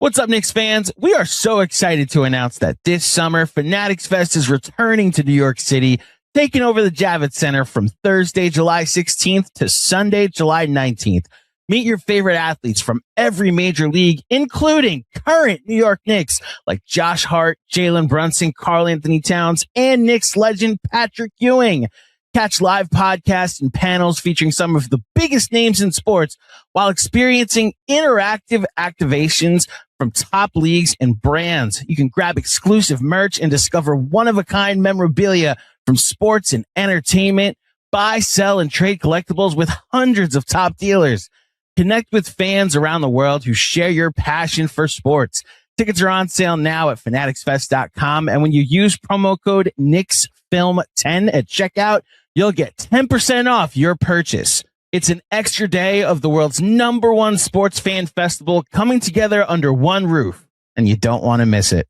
What's up, Knicks fans? We are so excited to announce that this summer, Fanatics Fest is returning to New York City, taking over the Javits Center from Thursday, July 16th to Sunday, July 19th. Meet your favorite athletes from every major league, including current New York Knicks like Josh Hart, Jalen Brunson, Karl Anthony Towns, and Knicks legend Patrick Ewing. Catch live podcasts and panels featuring some of the biggest names in sports while experiencing interactive activations from top leagues and brands. You can grab exclusive merch and discover one-of-a-kind memorabilia from sports and entertainment. Buy, sell, and trade collectibles with hundreds of top dealers. Connect with fans around the world who share your passion for sports. Tickets are on sale now at fanaticsfest.com. And when you use promo code KnicksFilm10 at checkout, you'll get 10% off your purchase. It's an extra day of the world's #1 sports fan festival coming together under one roof, and you don't want to miss it.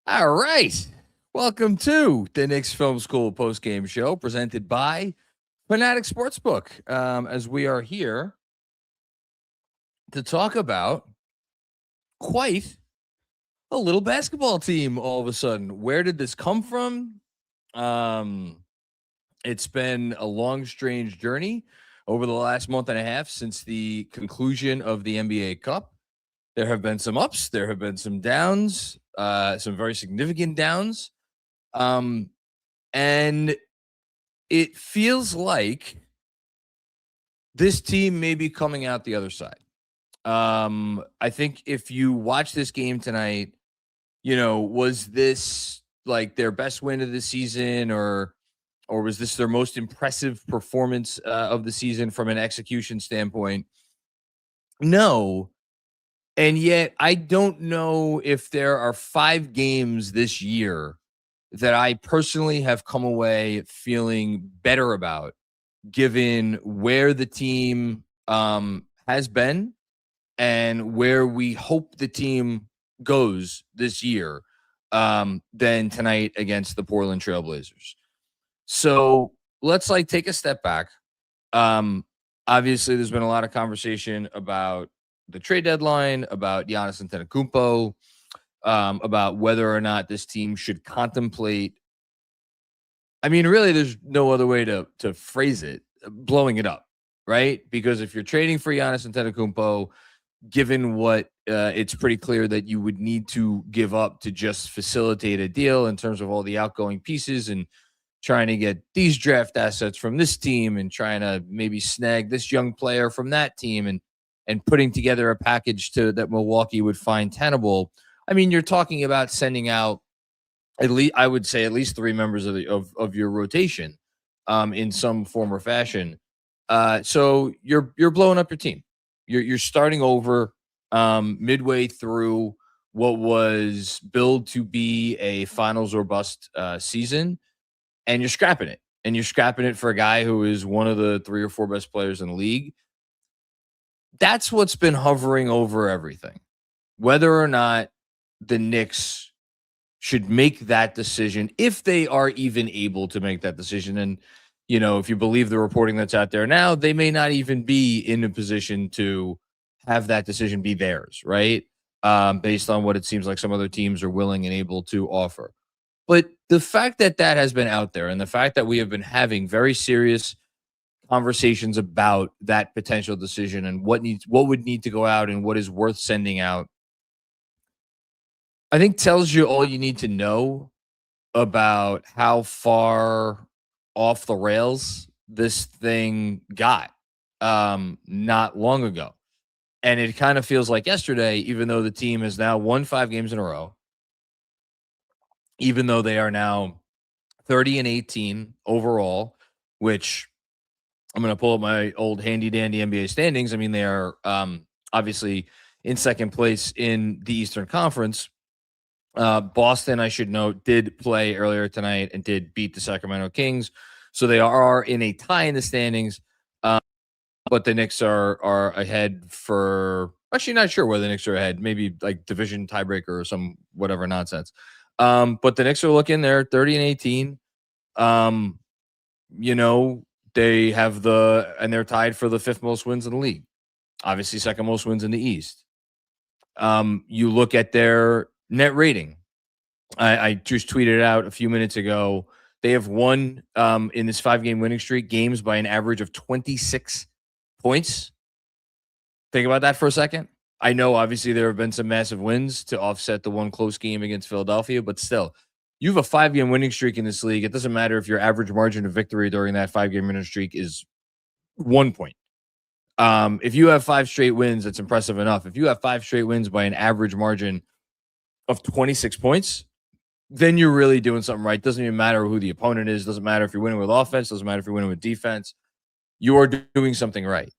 All right. Welcome to the Knicks Film School Postgame Show presented by Fanatics Sportsbook. As we are here to talk about quite a little basketball team all of a sudden. Where did this come from? It's been a long, strange journey over the last month and a half since the conclusion of the NBA Cup. There have been some ups. There have been some downs. Some very significant downs. And it feels like this team may be coming out the other side. I think if you watch this game tonight, was this like their best win of the season or was this their most impressive performance of the season from an execution standpoint? No. And yet, I don't know if there are 5 games this year that I personally have come away feeling better about, given where the team has been and where we hope the team goes this year than tonight against the Portland Trailblazers. So let's take a step back. Obviously, there's been a lot of conversation about the trade deadline, about Giannis Antetokounmpo, about whether or not this team should contemplate. I mean, really, there's no other way to phrase it, blowing it up, right? Because if you're trading for Giannis Antetokounmpo, given what it's pretty clear that you would need to give up to just facilitate a deal in terms of all the outgoing pieces and trying to get these draft assets from this team and trying to maybe snag this young player from that team and putting together a package that Milwaukee would find tenable. I mean, you're talking about sending out at least 3 members of your rotation in some form or fashion. So you're blowing up your team. You're starting over midway through what was billed to be a finals or bust season, and you're scrapping it. And you're scrapping it for a guy who is one of the 3 or 4 best players in the league. That's what's been hovering over everything. Whether or not the Knicks should make that decision, if they are even able to make that decision. And, if you believe the reporting that's out there now, they may not even be in a position to have that decision be theirs, right? Based on what it seems like some other teams are willing and able to offer. But the fact that has been out there and the fact that we have been having very serious conversations about that potential decision and what would need to go out and what is worth sending out, I think tells you all you need to know about how far off the rails this thing got not long ago. And it kind of feels like yesterday, even though the team has now won 5 games in a row, even though they are now 30-18 overall, which I'm going to pull up my old handy dandy NBA standings. I mean, they are obviously in second place in the Eastern Conference. Boston, I should note, did play earlier tonight and did beat the Sacramento Kings. So they are in a tie in the standings. But the Knicks are ahead for – actually not sure where the Knicks are ahead. Maybe like division tiebreaker or some whatever nonsense. But the Knicks are looking – they're 30-18. They have and they're tied for the 5th most wins in the league. Obviously, 2nd most wins in the East. You look at their net rating. I just tweeted out a few minutes ago. They have won in this 5-game winning streak games by an average of 26 points. Think about that for a second. I know, obviously, there have been some massive wins to offset the one close game against Philadelphia, but still, you have a 5-game winning streak in this league. It doesn't matter if your average margin of victory during that 5-game winning streak is 1 point. If you have 5 straight wins, that's impressive enough. If you have 5 straight wins by an average margin of 26 points, then you're really doing something right. Doesn't even matter who the opponent is. Doesn't matter if you're winning with offense. Doesn't matter if you're winning with defense. You are doing something right.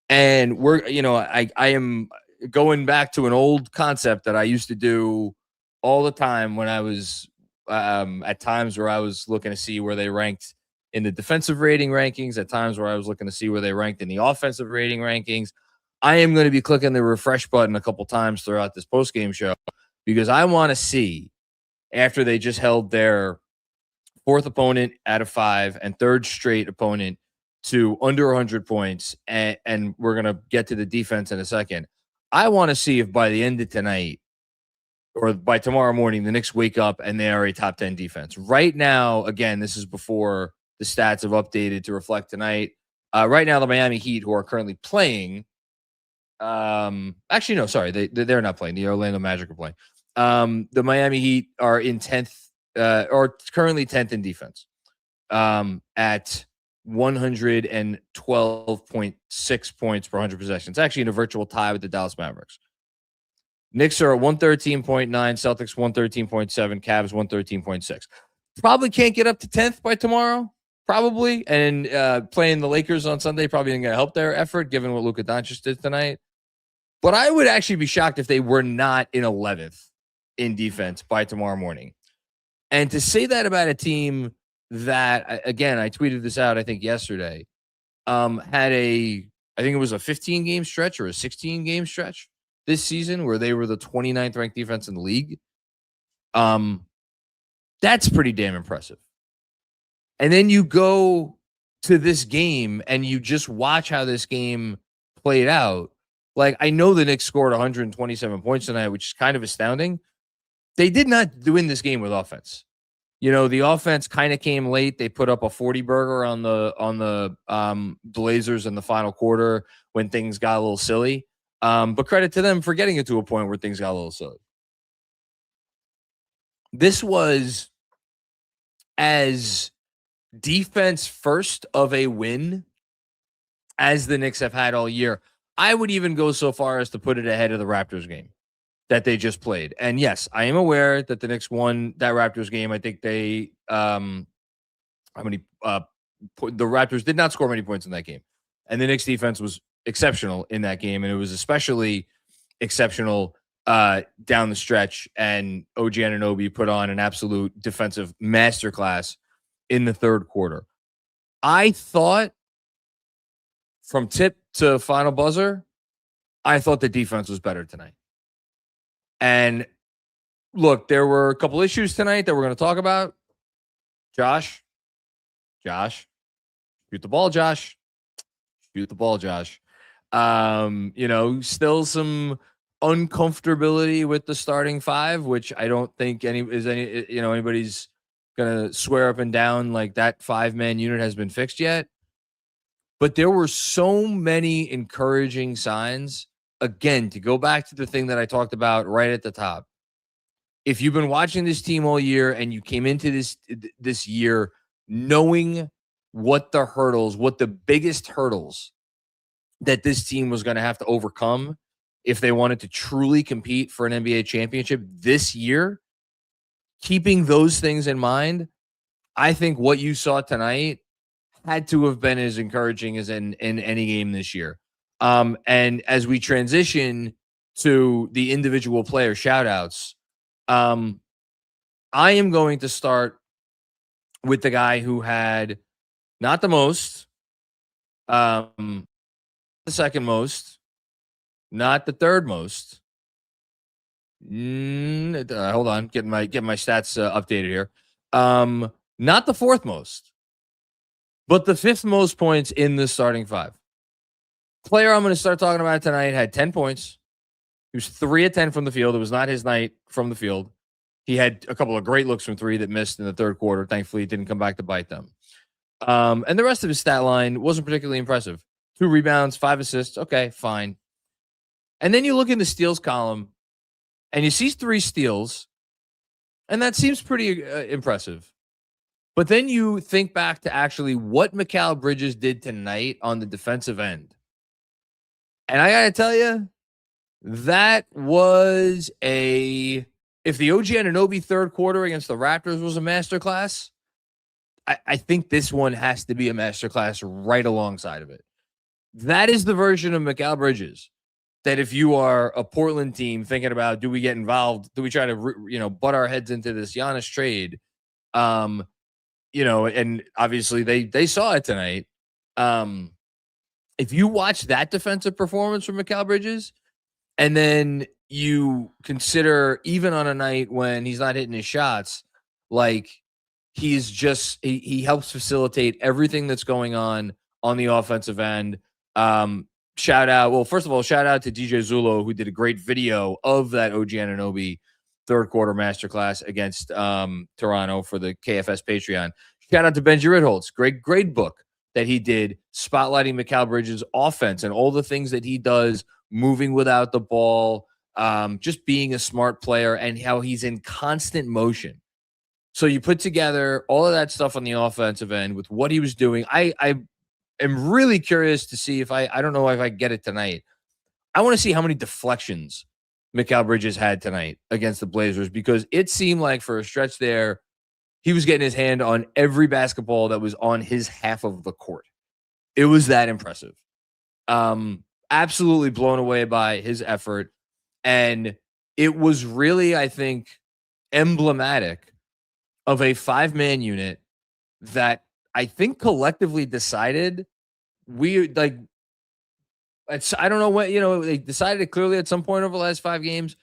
And I am going back to an old concept that I used to do all the time when I was at times where I was looking to see where they ranked in the defensive rating rankings, at times where I was looking to see where they ranked in the offensive rating rankings. I am going to be clicking the refresh button a couple times throughout this postgame show because I want to see, after they just held their 4th opponent out of 5 and 3rd straight opponent to under 100 points, and we're going to get to the defense in a second. I want to see if by the end of tonight or by tomorrow morning, the Knicks wake up and they are a top 10 defense. Right now, again, this is before the stats have updated to reflect tonight. Right now, the Miami Heat, who are currently playing, actually, no, sorry, they're not playing. The Orlando Magic are playing. The Miami Heat are in 10th, or currently 10th in defense, at 112.6 points per 100 possessions. Actually, in a virtual tie with the Dallas Mavericks. Knicks are at 113.9, Celtics 113.7, Cavs 113.6. Probably can't get up to 10th by tomorrow. Probably. And playing the Lakers on Sunday probably isn't going to help their effort, given what Luka Doncic did tonight. But I would actually be shocked if they were not in 11th in defense by tomorrow morning. And to say that about a team that, again, I tweeted this out, I think, yesterday, had I think it was a 15-game stretch or a 16-game stretch this season where they were the 29th ranked defense in the league. That's pretty damn impressive. And then you go to this game and you just watch how this game played out. Like, I know the Knicks scored 127 points tonight, which is kind of astounding. They did not win this game with offense. The offense kind of came late. They put up a 40-burger on the Blazers in the final quarter when things got a little silly. But credit to them for getting it to a point where things got a little silly. This was as defense first of a win as the Knicks have had all year. I would even go so far as to put it ahead of the Raptors game that they just played. And yes, I am aware that the Knicks won that Raptors game. I think the Raptors did not score many points in that game. And the Knicks defense was exceptional in that game. And it was especially exceptional down the stretch. And OG Anunoby put on an absolute defensive masterclass in the 3rd quarter. I thought from tip to final buzzer, I thought the defense was better tonight. And look, there were a couple issues tonight that we're going to talk about. Josh, shoot the ball, Josh. Shoot the ball, Josh. Still some uncomfortability with the starting 5, which I don't think anybody's going to swear up and down like that 5-man unit has been fixed yet. But there were so many encouraging signs. Again, to go back to the thing that I talked about right at the top. If you've been watching this team all year and you came into this year knowing what the biggest hurdles that this team was going to have to overcome if they wanted to truly compete for an NBA championship this year, keeping those things in mind, I think what you saw tonight had to have been as encouraging as in any game this year. And as we transition to the individual player shout outs, I am going to start with the guy who had not the most, the second most, not the third most. Hold on, getting my stats updated here. Not the fourth most, but the fifth most points in the starting five. Player I'm going to start talking about tonight had 10 points. He was 3 of 10 from the field. It was not his night from the field. He had a couple of great looks from three that missed in the third quarter. Thankfully, it didn't come back to bite them. And the rest of his stat line wasn't particularly impressive. 2 rebounds, 5 assists. Okay, fine. And then you look in the steals column, and you see 3 steals, and that seems pretty impressive. But then you think back to actually what Mikal Bridges did tonight on the defensive end. And I got to tell you, that was if the OG Anunoby third quarter against the Raptors was a masterclass, I think this one has to be a masterclass right alongside of it. That is the version of Mikal Bridges that if you are a Portland team thinking about, do we get involved? Do we try to, butt our heads into this Giannis trade? And obviously they saw it tonight. If you watch that defensive performance from Mikal Bridges, and then you consider even on a night when he's not hitting his shots, like he's just he helps facilitate everything that's going on the offensive end. Shout out to DJ Zulo, who did a great video of that OG Anunoby third quarter masterclass against Toronto for the KFS Patreon. Shout out to Benji Ritholtz, great grade book that he did spotlighting Mikal Bridges' offense and all the things that he does, moving without the ball, just being a smart player, and how he's in constant motion. So you put together all of that stuff on the offensive end with what he was doing. I am really curious to see if I don't know if I get it tonight. I want to see how many deflections Mikal Bridges had tonight against the Blazers, because it seemed like for a stretch there, he was getting his hand on every basketball that was on his half of the court. It was that impressive. Absolutely blown away by his effort. And it was really, I think, emblematic of a 5-man unit that I think collectively decided I don't know what, they decided it clearly at some point over the last 5 games,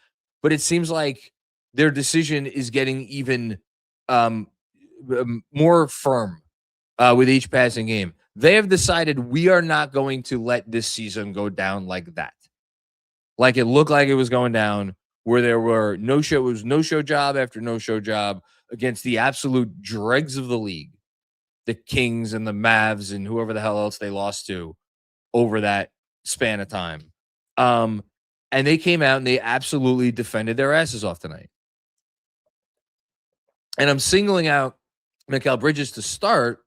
but it seems like their decision is getting even more firm with each passing game. They have decided we are not going to let this season go down like that. Like it looked like it was going down, where there were no show job after no show job against the absolute dregs of the league, the Kings and the Mavs and whoever the hell else they lost to over that span of time. And they came out and they absolutely defended their asses off tonight. And I'm singling out Mikal Bridges to start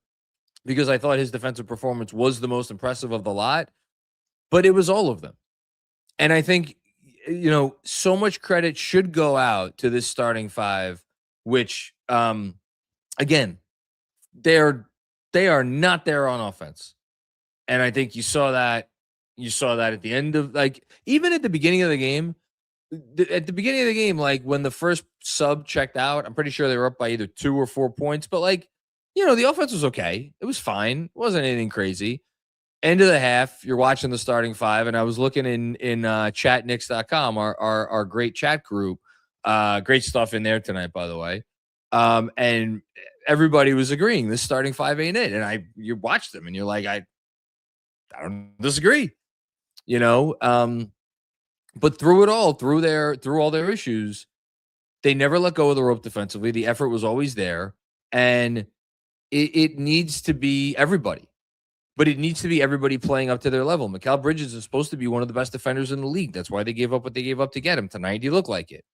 because I thought his defensive performance was the most impressive of the lot, but it was all of them. And I think, so much credit should go out to this starting 5, which, again, they are not there on offense. And I think you saw that at the end of, even at the beginning of the game, like when the first sub checked out, I'm pretty sure they were up by either 2 or 4 points, but the offense was okay. It was fine. It wasn't anything crazy. End of the half, you're watching the starting 5, and I was looking in chatnix.com, our great chat group. Great stuff in there tonight, by the way. And everybody was agreeing this starting 5 ain't it. And you watch them and you're like, I don't disagree, but through it all, through all their issues, they never let go of the rope defensively. The effort was always there, and it needs to be everybody, but it needs to be everybody playing up to their level. Mikal Bridges is supposed to be one of the best defenders in the league. That's why they gave up what they gave up to get him. Tonight, he looked like it.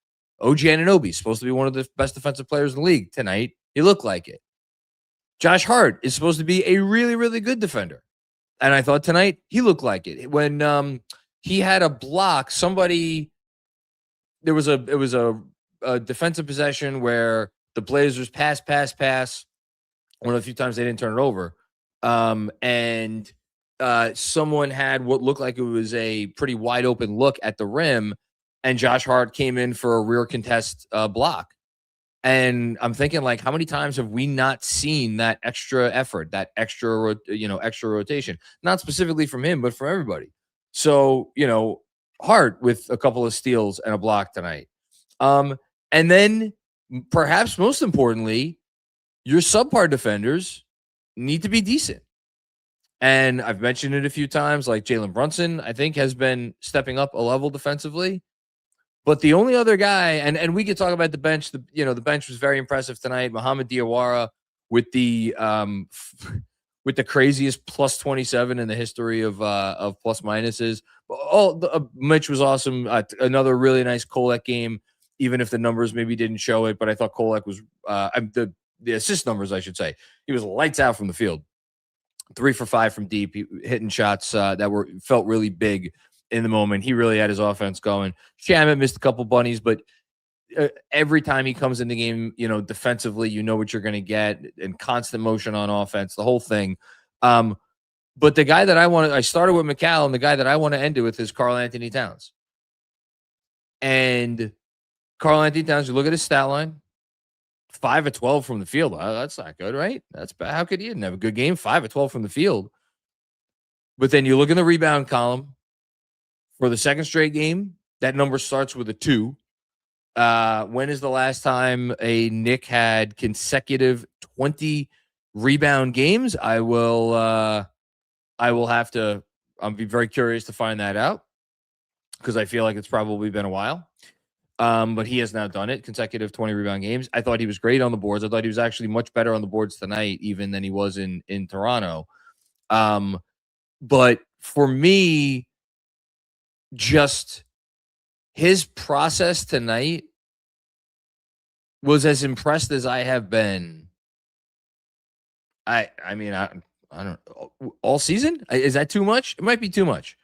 OG Anunoby is supposed to be one of the best defensive players in the league. Tonight, he looked like it. Josh Hart is supposed to be a really, really good defender. And I thought tonight he looked like it. When he had a block, it was a defensive possession where the Blazers pass. One of the few times they didn't turn it over. And someone had what looked like it was a pretty wide open look at the rim, and Josh Hart came in for a rear contest block. And I'm thinking, like, how many times have we not seen that extra effort, that extra, extra rotation? Not specifically from him, but from everybody. So, Hart with a couple of steals and a block tonight. And then perhaps most importantly, your subpar defenders need to be decent. And I've mentioned it a few times, like Jalen Brunson, I think, has been stepping up a level defensively. But the only other guy, and we could talk about the bench. The bench was very impressive tonight. Mohamed Diawara with the craziest plus 27 in the history of plus minuses. Mitch was awesome. Another really nice Kolek game, even if the numbers maybe didn't show it. But I thought Kolek was the assist numbers, I should say. He was lights out from the field. 3 for 5 from deep, hitting shots that felt really big in the moment. He really had his offense going. Shamet missed a couple bunnies, but every time he comes in the game, defensively, you know what you're going to get, and constant motion on offense, the whole thing. But the guy that I started with McCallum. The guy that I want to end it with is Karl-Anthony Towns. And Karl-Anthony Towns, you look at his stat line, 5 of 12 from the field. That's not good, right? That's bad. How could he have a good game? 5 of 12 from the field. But then you look in the rebound column for the second straight game, that number starts with a 2. When is the last time a Knick had consecutive 20 rebound games? I'll be very curious to find that out, because I feel like it's probably been a while. But he has now done it, consecutive 20 rebound games. I thought he was great on the boards. I thought he was actually much better on the boards tonight, even than he was in Toronto. But for me, just his process tonight was as impressed as I have been. I don't all season. Is that too much? It might be too much.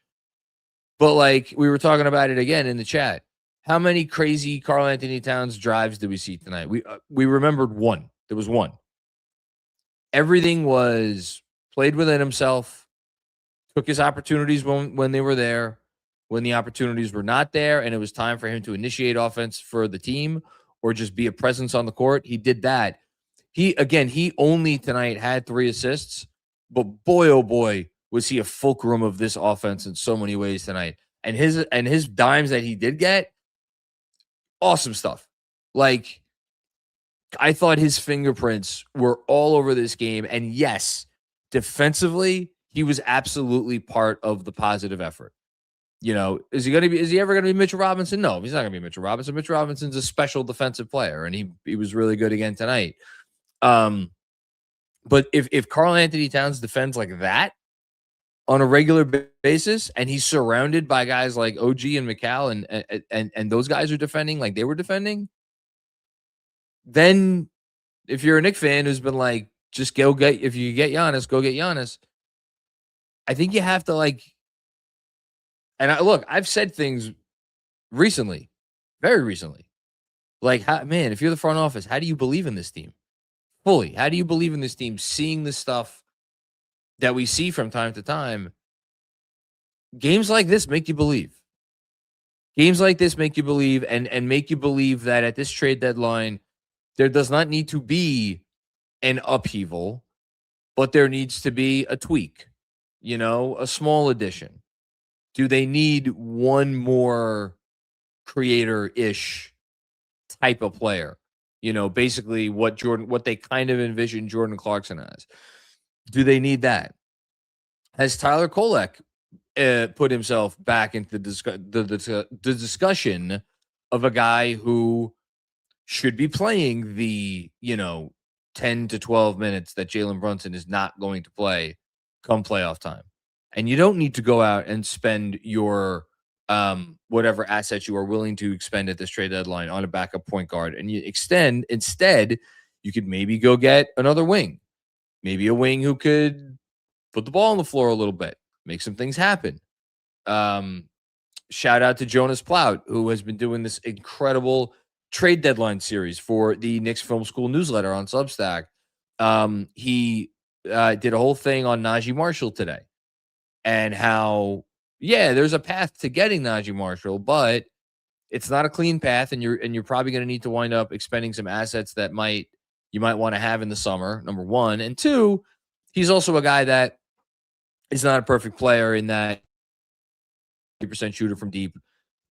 But like we were talking about it again in the chat, how many crazy Karl-Anthony Towns drives did we see tonight? We remembered one. There was one. Everything was played within himself. Took his opportunities when they were there. When the opportunities were not there and it was time for him to initiate offense for the team or just be a presence on the court, he did that. He only tonight had 3 assists, but boy, oh boy, was he a fulcrum of this offense in so many ways tonight. And his dimes that he did get, awesome stuff. Like, I thought his fingerprints were all over this game. And yes, defensively, he was absolutely part of the positive effort. Is he ever going to be Mitchell Robinson? No, he's not going to be Mitchell Robinson. Mitchell Robinson's a special defensive player, and he was really good again tonight. But if Karl-Anthony Towns defends like that on a regular basis, and he's surrounded by guys like OG and McCall, and those guys are defending like they were defending, then if you're a Knicks fan who's been like, just if you get Giannis, go get Giannis. I think you have to and I've said things recently, very recently, like, if you're the front office, how do you believe in this team fully? How do you believe in this team seeing the stuff that we see from time to time? Games like this make you believe. Games like this make you believe and make you believe that at this trade deadline, there does not need to be an upheaval, but there needs to be a tweak, a small addition. Do they need one more creator-ish type of player? Basically what they kind of envision Jordan Clarkson as. Do they need that? Has Tyler Kolek put himself back into the discussion of a guy who should be playing the 10 to 12 minutes that Jalen Brunson is not going to play come playoff time? And you don't need to go out and spend your whatever assets you are willing to expend at this trade deadline on a backup point guard. And instead, you could maybe go get another wing. Maybe a wing who could put the ball on the floor a little bit, make some things happen. Shout out to Jonas Plout, who has been doing this incredible trade deadline series for the Knicks Film School newsletter on Substack. He did a whole thing on Najee Marshall today and how, yeah, there's a path to getting Najee Marshall, but it's not a clean path, and you're probably going to need to wind up expending some assets that you might want to have in the summer, number one. And two, he's also a guy that is not a perfect player in that 50% shooter from deep,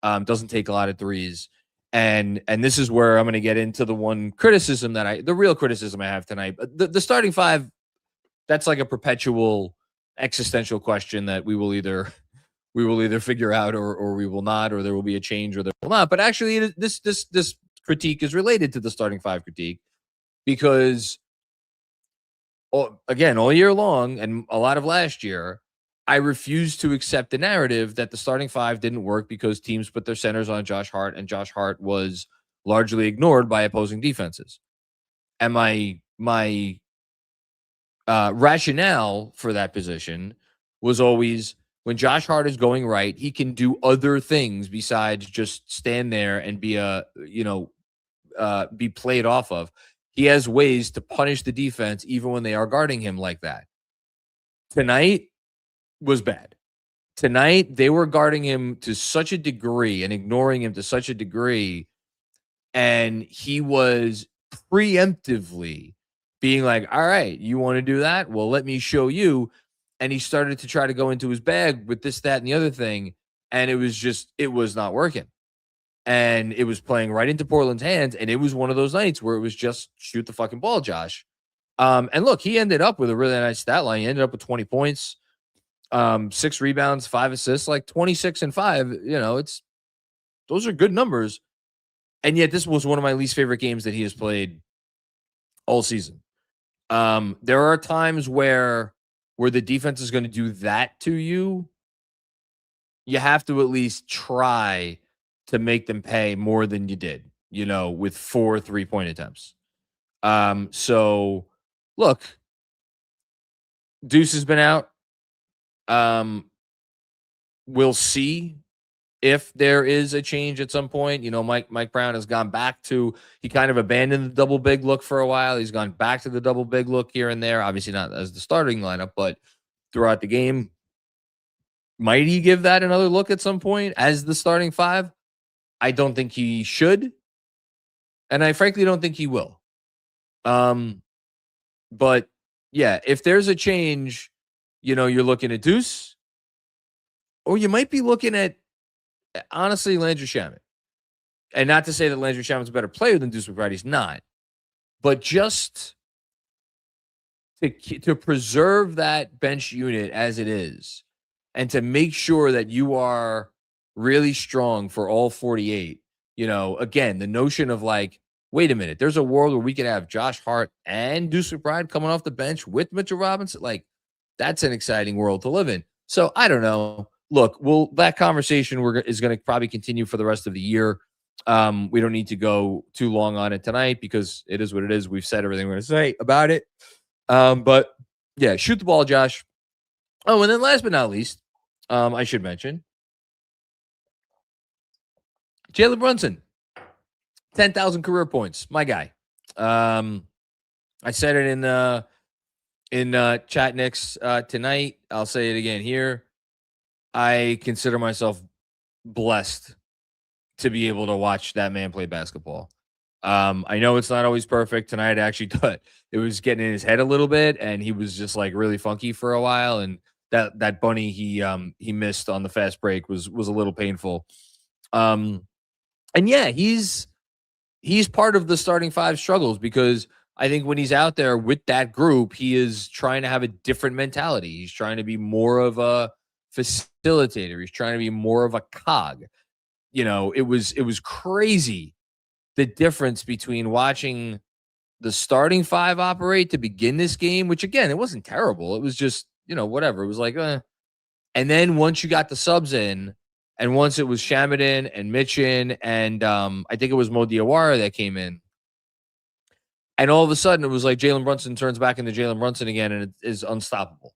doesn't take a lot of threes. And this is where I'm going to get into the one criticism the real criticism I have tonight. The starting five, that's like a perpetual existential question that we will either figure out or we will not, or there will be a change or there will not. But actually, this critique is related to the starting five critique because, again, all year long and a lot of last year, I refused to accept the narrative that the starting five didn't work because teams put their centers on Josh Hart, and Josh Hart was largely ignored by opposing defenses. And my rationale for that position was always, when Josh Hart is going right, he can do other things besides just stand there and be be played off of. He has ways to punish the defense even when they are guarding him like that. Tonight was bad. Tonight, they were guarding him to such a degree and ignoring him to such a degree, and he was preemptively being like, all right, you want to do that? Well, let me show you. And he started to try to go into his bag with this, that, and the other thing, and it was not working. And it was playing right into Portland's hands, and it was one of those nights where it was just shoot the fucking ball, Josh. And look, he ended up with a really nice stat line. He ended up with 20 points. 6 rebounds, 5 assists, like 26 and 5. Those are good numbers. And yet this was one of my least favorite games that he has played all season. There are times where the defense is going to do that to you. You have to at least try to make them pay more than you did, with 4 3-point attempts. So look, Deuce has been out. We'll see if there is a change at some point. Mike Brown has gone back to, he kind of abandoned the double big look for a while. He's gone back to the double big look here and there, obviously not as the starting lineup, but throughout the game. Might he give that another look at some point as the starting five? I don't think he should. And I frankly don't think he will. But yeah, if there's a change, you're looking at Deuce, or you might be looking at, honestly, Landry Shamet. And not to say that Landry Shamet's a better player than Deuce McBride, he's not. But just to preserve that bench unit as it is, and to make sure that you are really strong for all 48, again, the notion of like, wait a minute, there's a world where we could have Josh Hart and Deuce McBride coming off the bench with Mitchell Robinson. Like, that's an exciting world to live in. So I don't know. Look, that conversation is going to probably continue for the rest of the year. We don't need to go too long on it tonight because it is what it is. We've said everything we're going to say about it. But yeah, shoot the ball, Josh. Oh, and then last but not least, I should mention Jalen Brunson, 10,000 career points. My guy. I said it in Chat Knicks tonight. I'll say it again here. I consider myself blessed to be able to watch that man play basketball. I know it's not always perfect. Tonight, I actually thought it was getting in his head a little bit, and he was just like really funky for a while. And that bunny he missed on the fast break was a little painful. And yeah, he's part of the starting five struggles because I think when he's out there with that group, he is trying to have a different mentality. He's trying to be more of a facilitator. He's trying to be more of a cog. It was crazy, the difference between watching the starting five operate to begin this game, which again, it wasn't terrible. It was just, whatever. It was like, And then once you got the subs in, and once it was Shamet in and Mitch in, and I think it was Mo Diawara that came in, and all of a sudden it was like Jalen Brunson turns back into Jalen Brunson again, and it is unstoppable.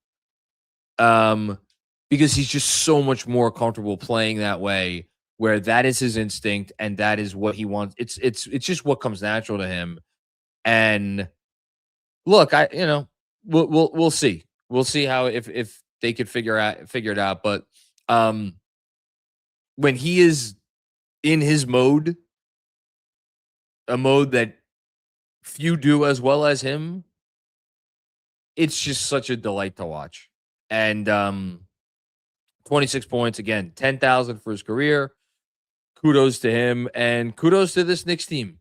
Because he's just so much more comfortable playing that way, where that is his instinct and that is what he wants. It's just what comes natural to him. And look, we'll see. We'll see how if they could figure it out. But when he is in his mode, a mode that few do as well as him, it's just such a delight to watch. And 26 points again, 10,000 for his career. Kudos to him, and kudos to this Knicks team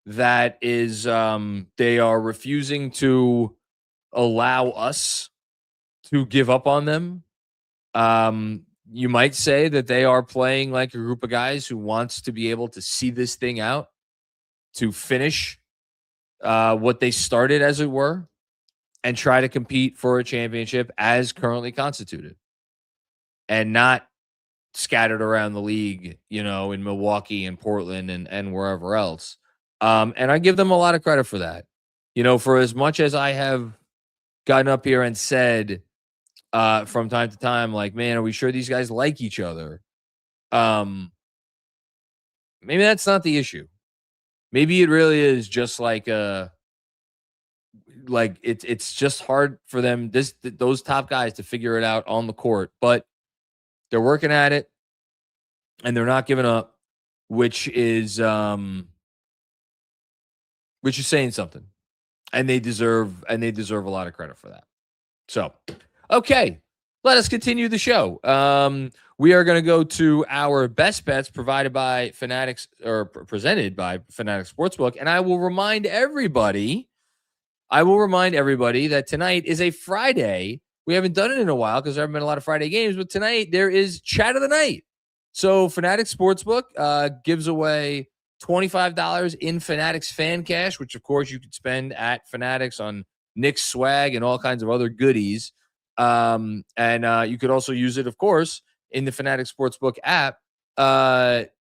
that is they are refusing to allow us to give up on them. You might say that they are playing like a group of guys who wants to be able to see this thing out, to finish what they started, as it were, and try to compete for a championship as currently constituted, and not scattered around the league, in Milwaukee and Portland and wherever else. And I give them a lot of credit for that. For as much as I have gotten up here and said from time to time, like, man, are we sure these guys like each other? Maybe that's not the issue. Maybe it really is just it's just hard for them, those top guys, to figure it out on the court, but they're working at it and they're not giving up, which is saying something, and they deserve a lot of credit for that. So, okay, let us continue the show. We are going to go to our best bets presented by Fanatics Sportsbook, and I will remind everybody that tonight is a Friday. We haven't done it in a while because there haven't been a lot of Friday games, but tonight there is Chat of the Night. So Fanatics Sportsbook gives away $25 in Fanatics FANCASH, which of course you could spend at Fanatics on Knicks swag and all kinds of other goodies. And you could also use it, of course, in the Fanatics Sportsbook app.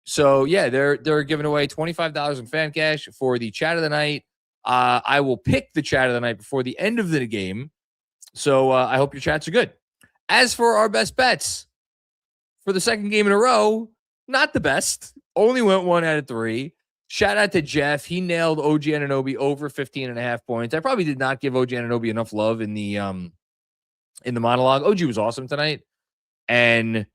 So yeah, they're giving away $25 in FANCASH for the Chat of the Night. I will pick the Chat of the Night before the end of the game. So I hope your chats are good. As for our best bets, for the second game in a row, not the best. Only went 1 out of 3. Shout out to Jeff. He nailed OG Anunoby over 15.5 points. I probably did not give OG Anunoby enough love in the monologue. OG was awesome tonight, and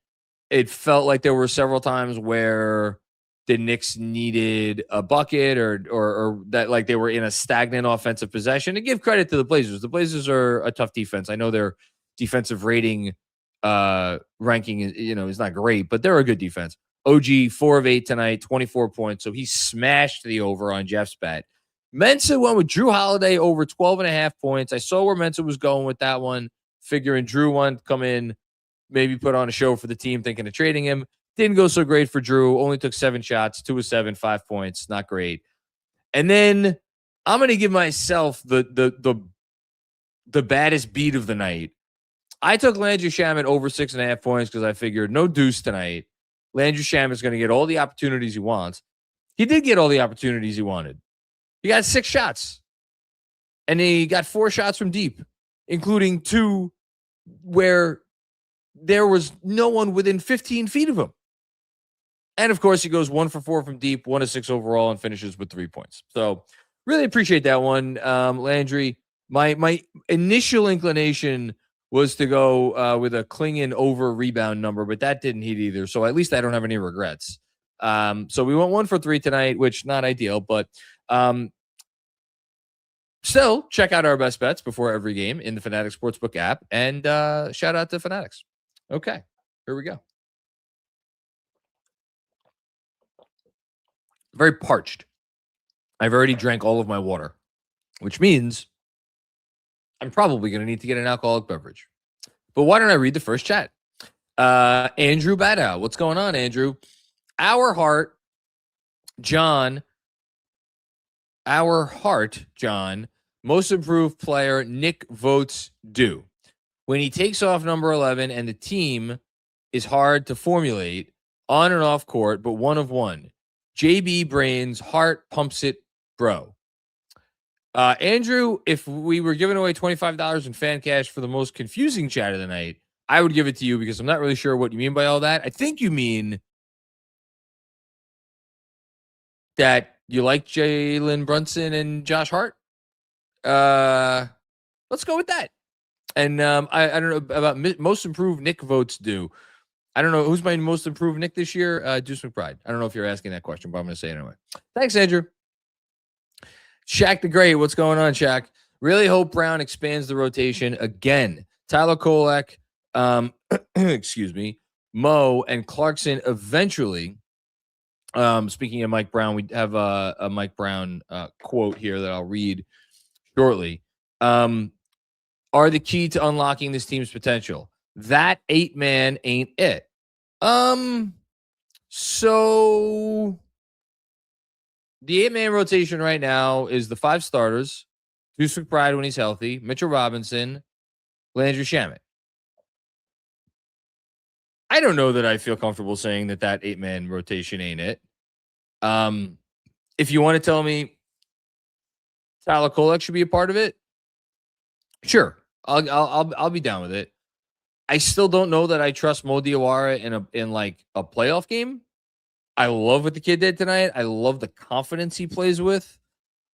it felt like there were several times where the Knicks needed a bucket or that, like, they were in a stagnant offensive possession. To give credit to the Blazers. The Blazers are a tough defense. I know their defensive rating ranking is not great, but they're a good defense. OG 4 of 8 tonight, 24 points. So he smashed the over on Jeff's bet. Mensa went with Drew Holiday over 12.5 points. I saw where Mensa was going with that one, figuring Drew wanted to come in, maybe put on a show for the team, thinking of trading him. Didn't go so great for Drew. Only took 7 shots, 2 of 7, 5 points. Not great. And then I'm going to give myself the baddest beat of the night. I took Landry Shamet over 6.5 points because I figured no deuce tonight. Landry Shamet's going to get all the opportunities he wants. He did get all the opportunities he wanted. He got 6 shots. And he got 4 shots from deep, including 2 where there was no one within 15 feet of him. And, of course, he goes 1 for 4 from deep, 1 of 6 overall, and finishes with 3 points. So, really appreciate that one, Landry. My initial inclination was to go with a Klingon over rebound number, but that didn't hit either. So, at least I don't have any regrets. So, we went 1 for 3 tonight, which not ideal, but still, check out our best bets before every game in the Fanatics Sportsbook app. And shout out to Fanatics. Okay, here we go. Very parched. I've already drank all of my water, which means I'm probably going to need to get an alcoholic beverage. But why don't I read the first chat? Andrew Badow. What's going on, Andrew? Our heart, John. Most improved player, Nick votes due. When he takes off number 11 and the team is hard to formulate on and off court, but 1 of 1. JB Brains, heart pumps it, bro. Andrew, if we were giving away $25 in FANCASH for the most confusing chat of the night, I would give it to you because I'm not really sure what you mean by all that. I think you mean that you like Jalen Brunson and Josh Hart. Let's go with that. And I don't know about most improved Nick votes due. I don't know who's my most improved Nick this year. Deuce McBride. I don't know if you're asking that question, but I'm going to say it anyway. Thanks, Andrew. Shaq the Great. What's going on, Shaq? Really hope Brown expands the rotation again. Tyler Kolek, excuse me, Mo, and Clarkson eventually. Speaking of Mike Brown, we have a Mike Brown quote here that I'll read shortly. Are the key to unlocking this team's potential. That 8-man ain't it. So the 8-man rotation right now is the 5 starters: Deuce McBride when he's healthy, Mitchell Robinson, Landry Shamet. I don't know that I feel comfortable saying that 8-man rotation ain't it. If you want to tell me Tyler Kolek should be a part of it, sure. I'll be down with it. I still don't know that I trust Mo Diawara in like a playoff game. I love what the kid did tonight. I love the confidence he plays with.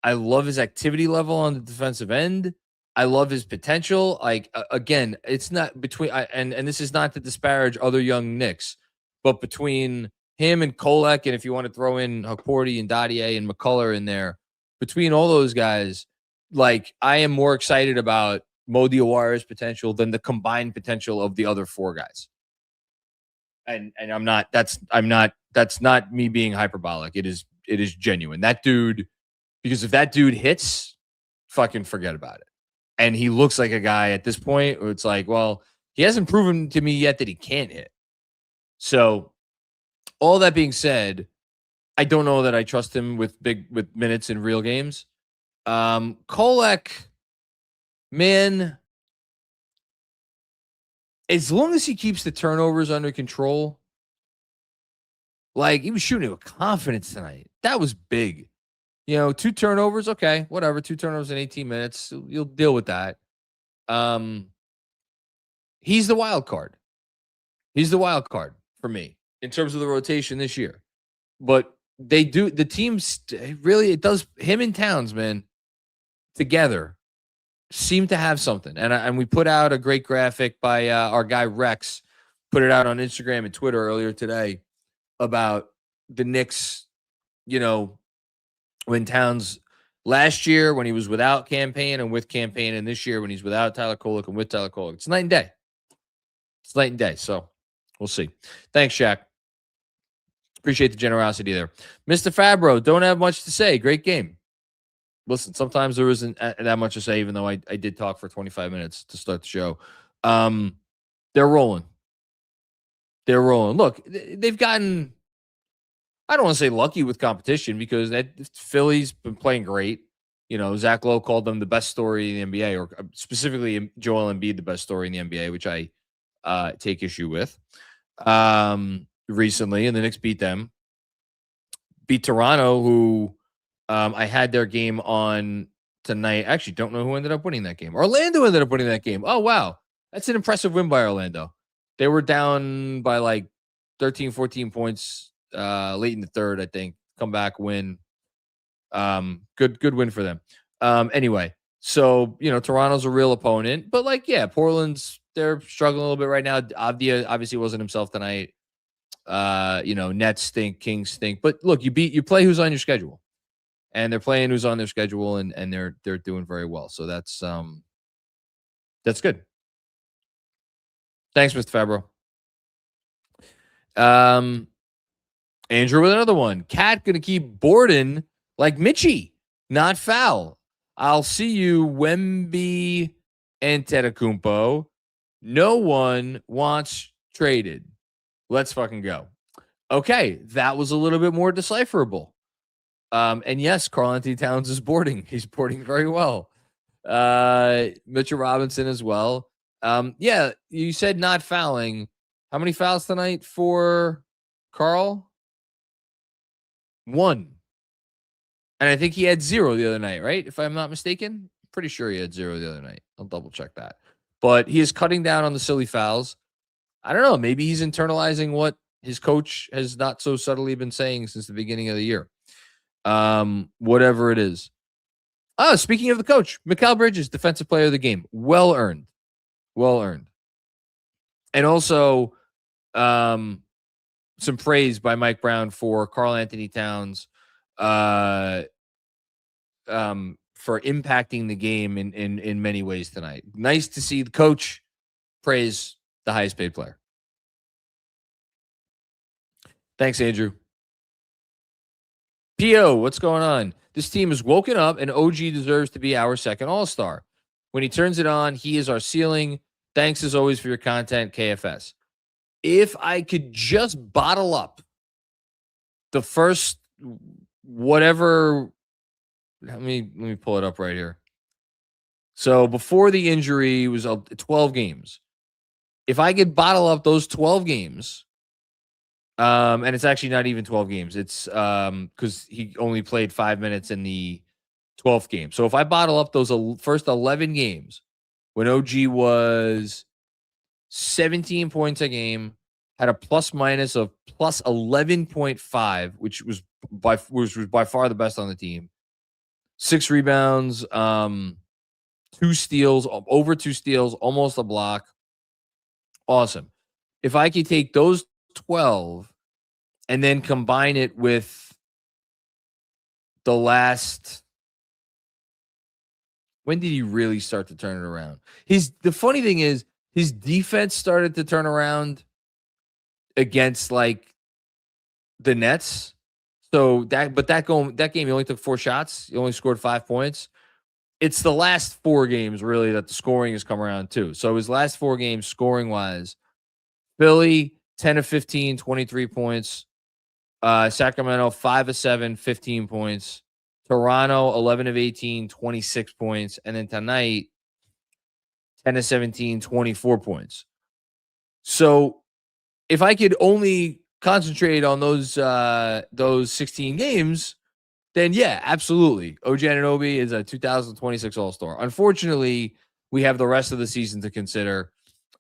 I love his activity level on the defensive end. I love his potential. Like again, it's not between and this is not to disparage other young Knicks, but between him and Kolek, and if you want to throw in Hakordi and Dadier and McCullough in there, between all those guys, like I am more excited about Mo Diawara's potential than the combined potential of the other 4 guys. And that's not me being hyperbolic. It is genuine. That dude, because if that dude hits, fucking forget about it. And he looks like a guy at this point where it's like, well, he hasn't proven to me yet that he can't hit. So all that being said, I don't know that I trust him with minutes in real games. Kolek, man, as long as he keeps the turnovers under control, like he was shooting with confidence tonight. That was big. 2 turnovers, okay, whatever. 2 turnovers in 18 minutes, you'll deal with that. He's the wild card. He's the wild card for me in terms of the rotation this year. But the teams really, it does, him and Towns, man, together seem to have something. And we put out a great graphic by our guy Rex, put it out on Instagram and Twitter earlier today about the Knicks, when Towns last year, when he was without Campaign and with Campaign, and this year when he's without Tyler Kolek and with Tyler Kolek. It's night and day. It's night and day. So we'll see. Thanks, Shaq. Appreciate the generosity there. Mr. Fabro, don't have much to say. Great game. Listen, sometimes there isn't that much to say, even though I did talk for 25 minutes to start the show. They're rolling. They're rolling. Look, they've gotten, I don't want to say lucky with competition, because that Philly's been playing great. Zach Lowe called them the best story in the NBA, or specifically Joel Embiid the best story in the NBA, which I take issue with recently. And the Knicks beat Toronto, who I had their game on tonight. I actually don't know who ended up winning that game. Orlando ended up winning that game. Oh, wow. That's an impressive win by Orlando. They were down by like 13, 14 points late in the third, I think. Comeback win. Good win for them. Anyway, so, Toronto's a real opponent. But, Portland's, they're struggling a little bit right now. Avdia obviously wasn't himself tonight. Nets stink, Kings stink. But, look, you play who's on your schedule. And they're playing who's on their schedule, and they're doing very well. So that's good. Thanks, Mr. Fabro. Andrew with another one. Cat gonna keep Borden like Mitchie, not foul. I'll see you, Wemby and Antetokounmpo. No one wants traded. Let's fucking go. Okay, that was a little bit more decipherable. And yes, Karl-Anthony Towns is boarding. He's boarding very well. Mitchell Robinson as well. Yeah, you said not fouling. How many fouls tonight for Carl? 1. And I think he had 0 the other night, right? If I'm not mistaken. Pretty sure he had 0 the other night. I'll double check that. But he is cutting down on the silly fouls. I don't know. Maybe he's internalizing what his coach has not so subtly been saying since the beginning of the year. Whatever it is. Oh, speaking of the coach, Mikal Bridges, defensive player of the game. Well earned. Well earned. And also some praise by Mike Brown for Karl Anthony Towns for impacting the game in many ways tonight. Nice to see the coach praise the highest paid player. Thanks, Andrew. P.O., what's going on? This team is woken up, and OG deserves to be our second All-Star. When he turns it on, he is our ceiling. Thanks, as always, for your content, KFS. If I could just bottle up the first whatever, let me pull it up right here. So before the injury, it was 12 games. If I could bottle up those 12 games, and it's actually not even 12 games. It's because he only played 5 minutes in the 12th game. So if I bottle up those first 11 games when OG was 17 points a game, had a plus minus of plus 11.5, which was by far the best on the team. 6 rebounds, 2 steals, over 2 steals, almost a block. Awesome. If I could take those 12 and then combine it with the last, when did he really start to turn it around? The funny thing is his defense started to turn around against like the Nets. So that game he only took 4 shots. He only scored 5 points. It's the last 4 games really that the scoring has come around too. So his last 4 games scoring wise, Philly 10 of 15, 23 points. Sacramento 5 of 7, 15 points. Toronto 11 of 18, 26 points, and then tonight 10 of 17, 24 points. So if I could only concentrate on those 16 games, then yeah, absolutely. OG Anunoby is a 2026 All-Star. Unfortunately, we have the rest of the season to consider,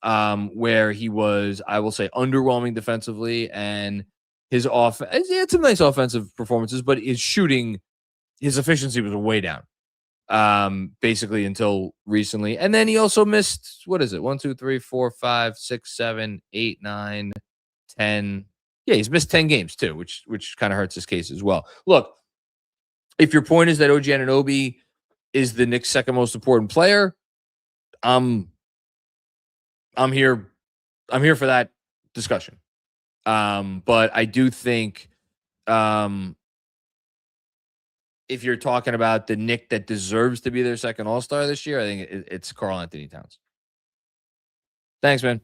where he was, I will say, underwhelming defensively, and his offense, he had some nice offensive performances, but his shooting, his efficiency was way down, basically until recently. And then he also missed, 1, 2, 3, 4, 5, 6, 7, 8, 9, 10. Yeah, he's missed 10 games too, which kind of hurts his case as well. Look, if your point is that OG Anunoby is the Knicks' second most important player, I'm here for that discussion. But I do think if you're talking about the Knick that deserves to be their second All-Star this year, I think it's Karl Anthony Towns. Thanks, man.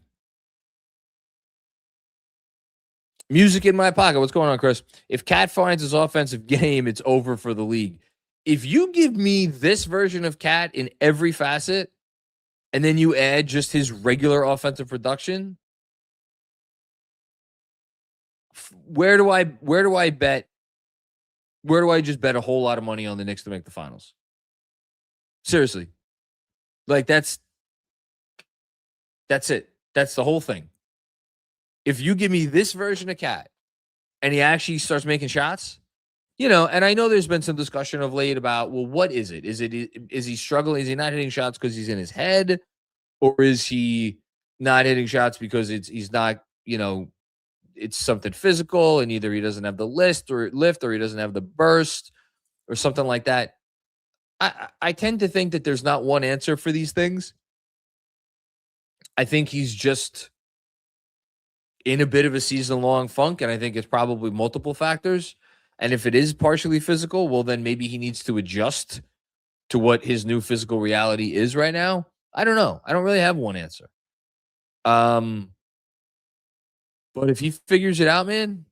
Music in my pocket. What's going on, Chris? If Cat finds his offensive game, it's over for the league. If you give me this version of Cat in every facet, and then you add just his regular offensive production, where do I bet? Where do I just bet a whole lot of money on the Knicks to make the finals? Seriously. Like that's it. That's the whole thing. If you give me this version of Cat and he actually starts making shots, and I know there's been some discussion of late about, well, what is it? Is he struggling? Is he not hitting shots because he's in his head? Or is he not hitting shots because he's not, it's something physical, and either he doesn't have the lift or he doesn't have the burst or something like that. I tend to think that there's not one answer for these things. I think he's just in a bit of a season-long funk, and I think it's probably multiple factors. And if it is partially physical, well, then maybe he needs to adjust to what his new physical reality is right now. I don't know. I don't really have one answer. But if he figures it out, man,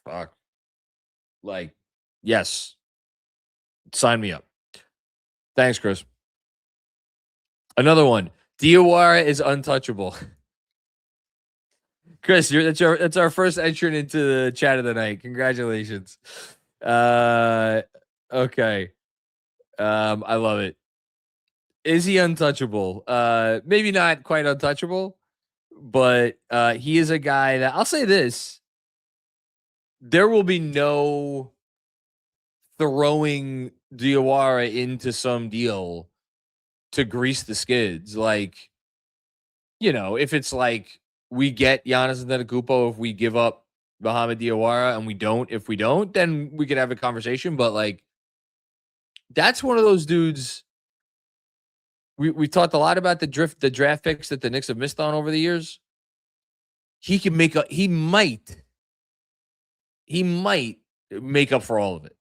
fuck. Like, yes. Sign me up. Thanks, Chris. Another one. Diawara is untouchable. Chris, that's our first entrant into the chat of the night. Congratulations. Okay. I love it. Is he untouchable? Maybe not quite untouchable, but he is a guy that, I'll say this. there will be no throwing Diawara into some deal to grease the skids. Like, if it's like we get Giannis Antetokounmpo if we give up Mohamed Diawara and we don't, if we don't, then we could have a conversation. But like, that's one of those dudes. We talked a lot about the draft picks that the Knicks have missed on over the years. He might make up for all of it.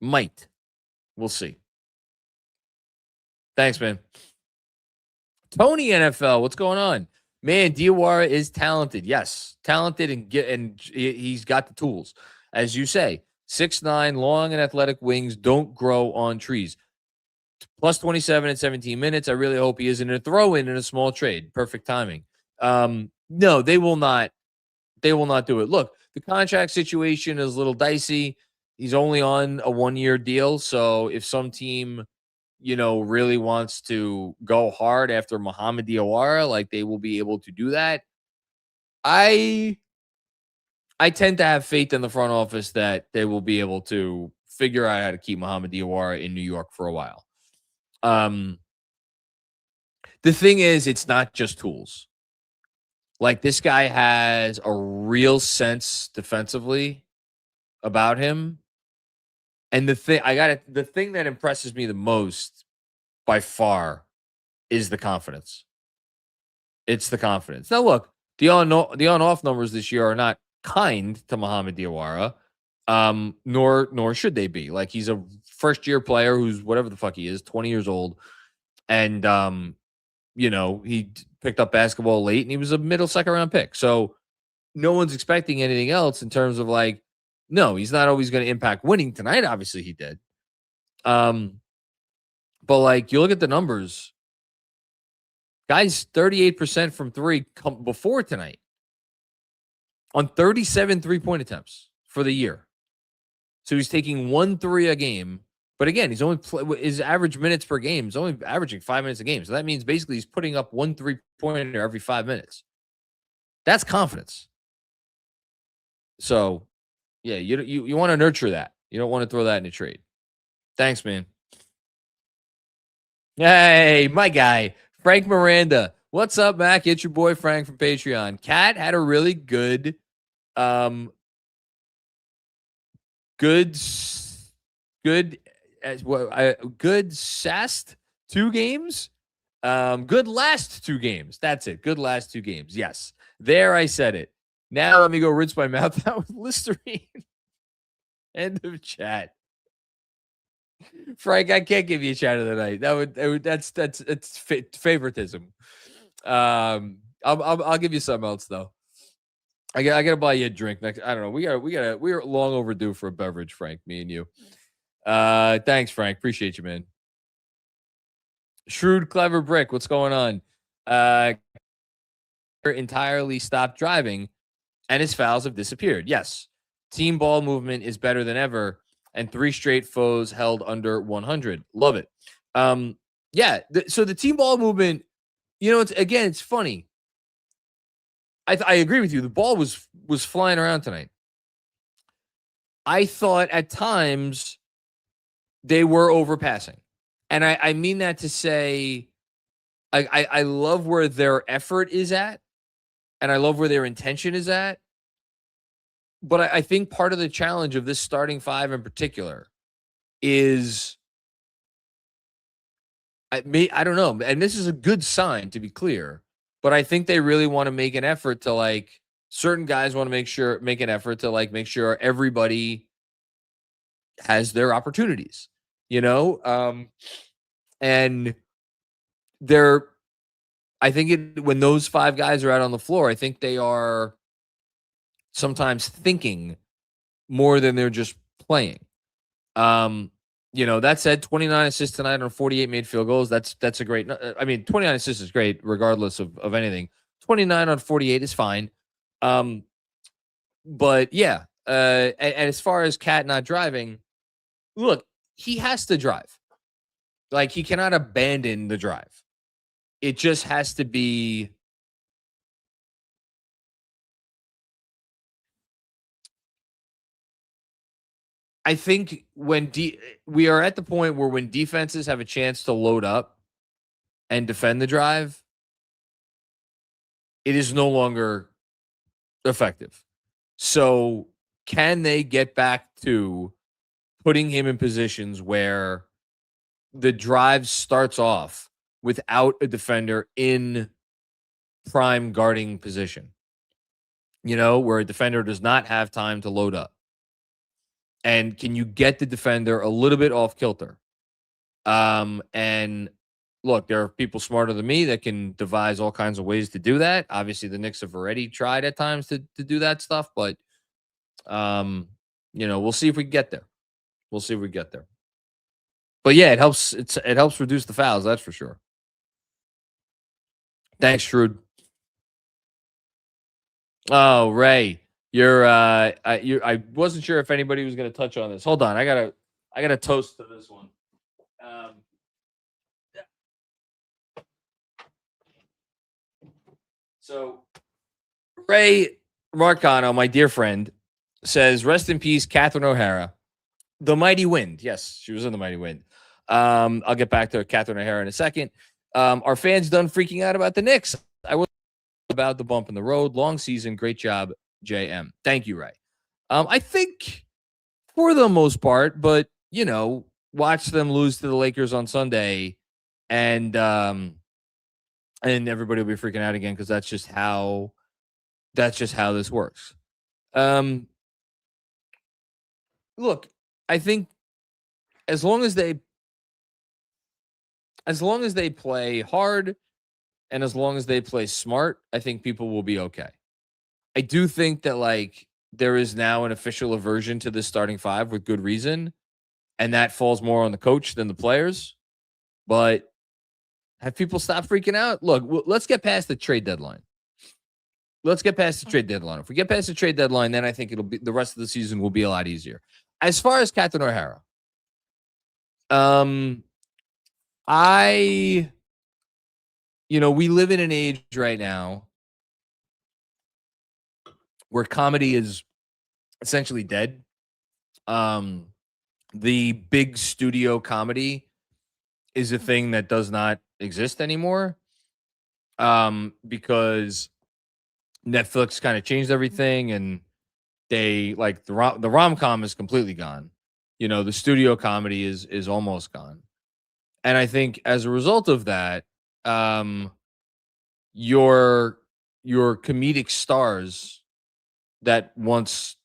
Might. We'll see. Thanks, man. Tony NFL, what's going on? Man, Diawara is talented. Yes, talented and he's got the tools. As you say, 6'9", long and athletic wings don't grow on trees. Plus 27 in 17 minutes. I really hope he isn't a throw-in in a small trade. Perfect timing. No, they will not. They will not do it. Look, the contract situation is a little dicey. He's only on a 1-year deal. So if some team, really wants to go hard after Mohamed Diawara, like they will be able to do that. I tend to have faith in the front office that they will be able to figure out how to keep Mohamed Diawara in New York for a while. The thing is, it's not just tools. Like, this guy has a real sense defensively about him. And the thing that impresses me the most by far is the confidence. It's the confidence. Now, look, the on-off numbers this year are not kind to Mohamed Diawara, nor should they be. Like, he's a first-year player who's whatever the fuck he is, 20 years old, and he picked up basketball late, and he was a middle second-round pick. So no one's expecting anything else in terms of like, no, he's not always going to impact winning tonight. Obviously, he did. But like, you look at the numbers. Guys, 38% from three before tonight on 37 3-point attempts for the year. So he's taking 1 3 a game. But again, he's only his average minutes per game is only averaging 5 minutes a game. So that means basically he's putting up 1 3-pointer every 5 minutes. That's confidence. So, yeah, you want to nurture that. You don't want to throw that in a trade. Thanks, man. Hey, my guy, Frank Miranda. What's up, Mac? It's your boy Frank from Patreon. Cat had a really good SAST 2 games. Good last 2 games. That's it. Good last 2 games. Yes. There, I said it. Now let me go rinse my mouth out with Listerine. End of chat. Frank, I can't give you a chat of the night. That's favoritism. I'll give you something else though. I gotta buy you a drink next. I don't know. We're long overdue for a beverage, Frank. Me and you. Thanks, Frank. Appreciate you, man. Shrewd, clever brick. What's going on? Entirely stopped driving, and his fouls have disappeared. Yes, team ball movement is better than ever, and 3 straight foes held under 100. Love it. Yeah. So the team ball movement, it's funny. I agree with you. The ball was flying around tonight. I thought at times they were overpassing. And I mean that to say I love where their effort is at, and I love where their intention is at. But I think part of the challenge of this starting 5 in particular is I don't know. And this is a good sign, to be clear. But I think they really want to make an effort to, like, certain guys want to make an effort to, like, make sure everybody has their opportunities, and I think when those 5 guys are out on the floor, I think they are sometimes thinking more than they're just playing. That said, 29 assists tonight on 48 made field goals. That's a great. 29 assists is great regardless of anything. 29 on 48 is fine. But yeah, and as far as Cat not driving, look, he has to drive. Like, he cannot abandon the drive. It just has to be. I think when we are at the point where when defenses have a chance to load up and defend the drive, it is no longer effective. So can they get back to putting him in positions where the drive starts off without a defender in prime guarding position? You know, where a defender does not have time to load up. And can you get the defender a little bit off kilter? And look, there are people smarter than me that can devise all kinds of ways to do that. Obviously, the Knicks have already tried at times to do that stuff, but you know, we'll see if we get there. We'll see if we get there. But yeah, it helps. It helps reduce the fouls. That's for sure. Thanks, Shrewd. Oh, Ray, I wasn't sure if anybody was going to touch on this. Hold on, I gotta toast to this one. So Ray Marcano, my dear friend, says, "Rest in peace, Catherine O'Hara, the Mighty Wind." Yes, she was in the Mighty Wind. I'll get back to Catherine O'Hara in a second. Are fans done freaking out about the Knicks? I was about the bump in the road. Long season. Great job, JM. Thank you, Ray. I think for the most part, but you know, watch them lose to the Lakers on Sunday, and everybody will be freaking out again because that's just how this works. Look, I think as long as they play hard and as long as they play smart, I think people will be okay. I do think that like there is now an official aversion to this starting five with good reason, and that falls more on the coach than the players. But have people stop freaking out? Look, let's get past the trade deadline. If we get past the trade deadline, then I think it'll be the rest of the season will be a lot easier. As far as Catherine O'Hara, we live in an age right now where comedy is essentially dead. The big studio comedy is a thing that does not exist anymore, because Netflix kind of changed everything, and they like the rom-com is completely gone. You know, the studio comedy is almost gone. And I think as a result of that, your comedic stars that once,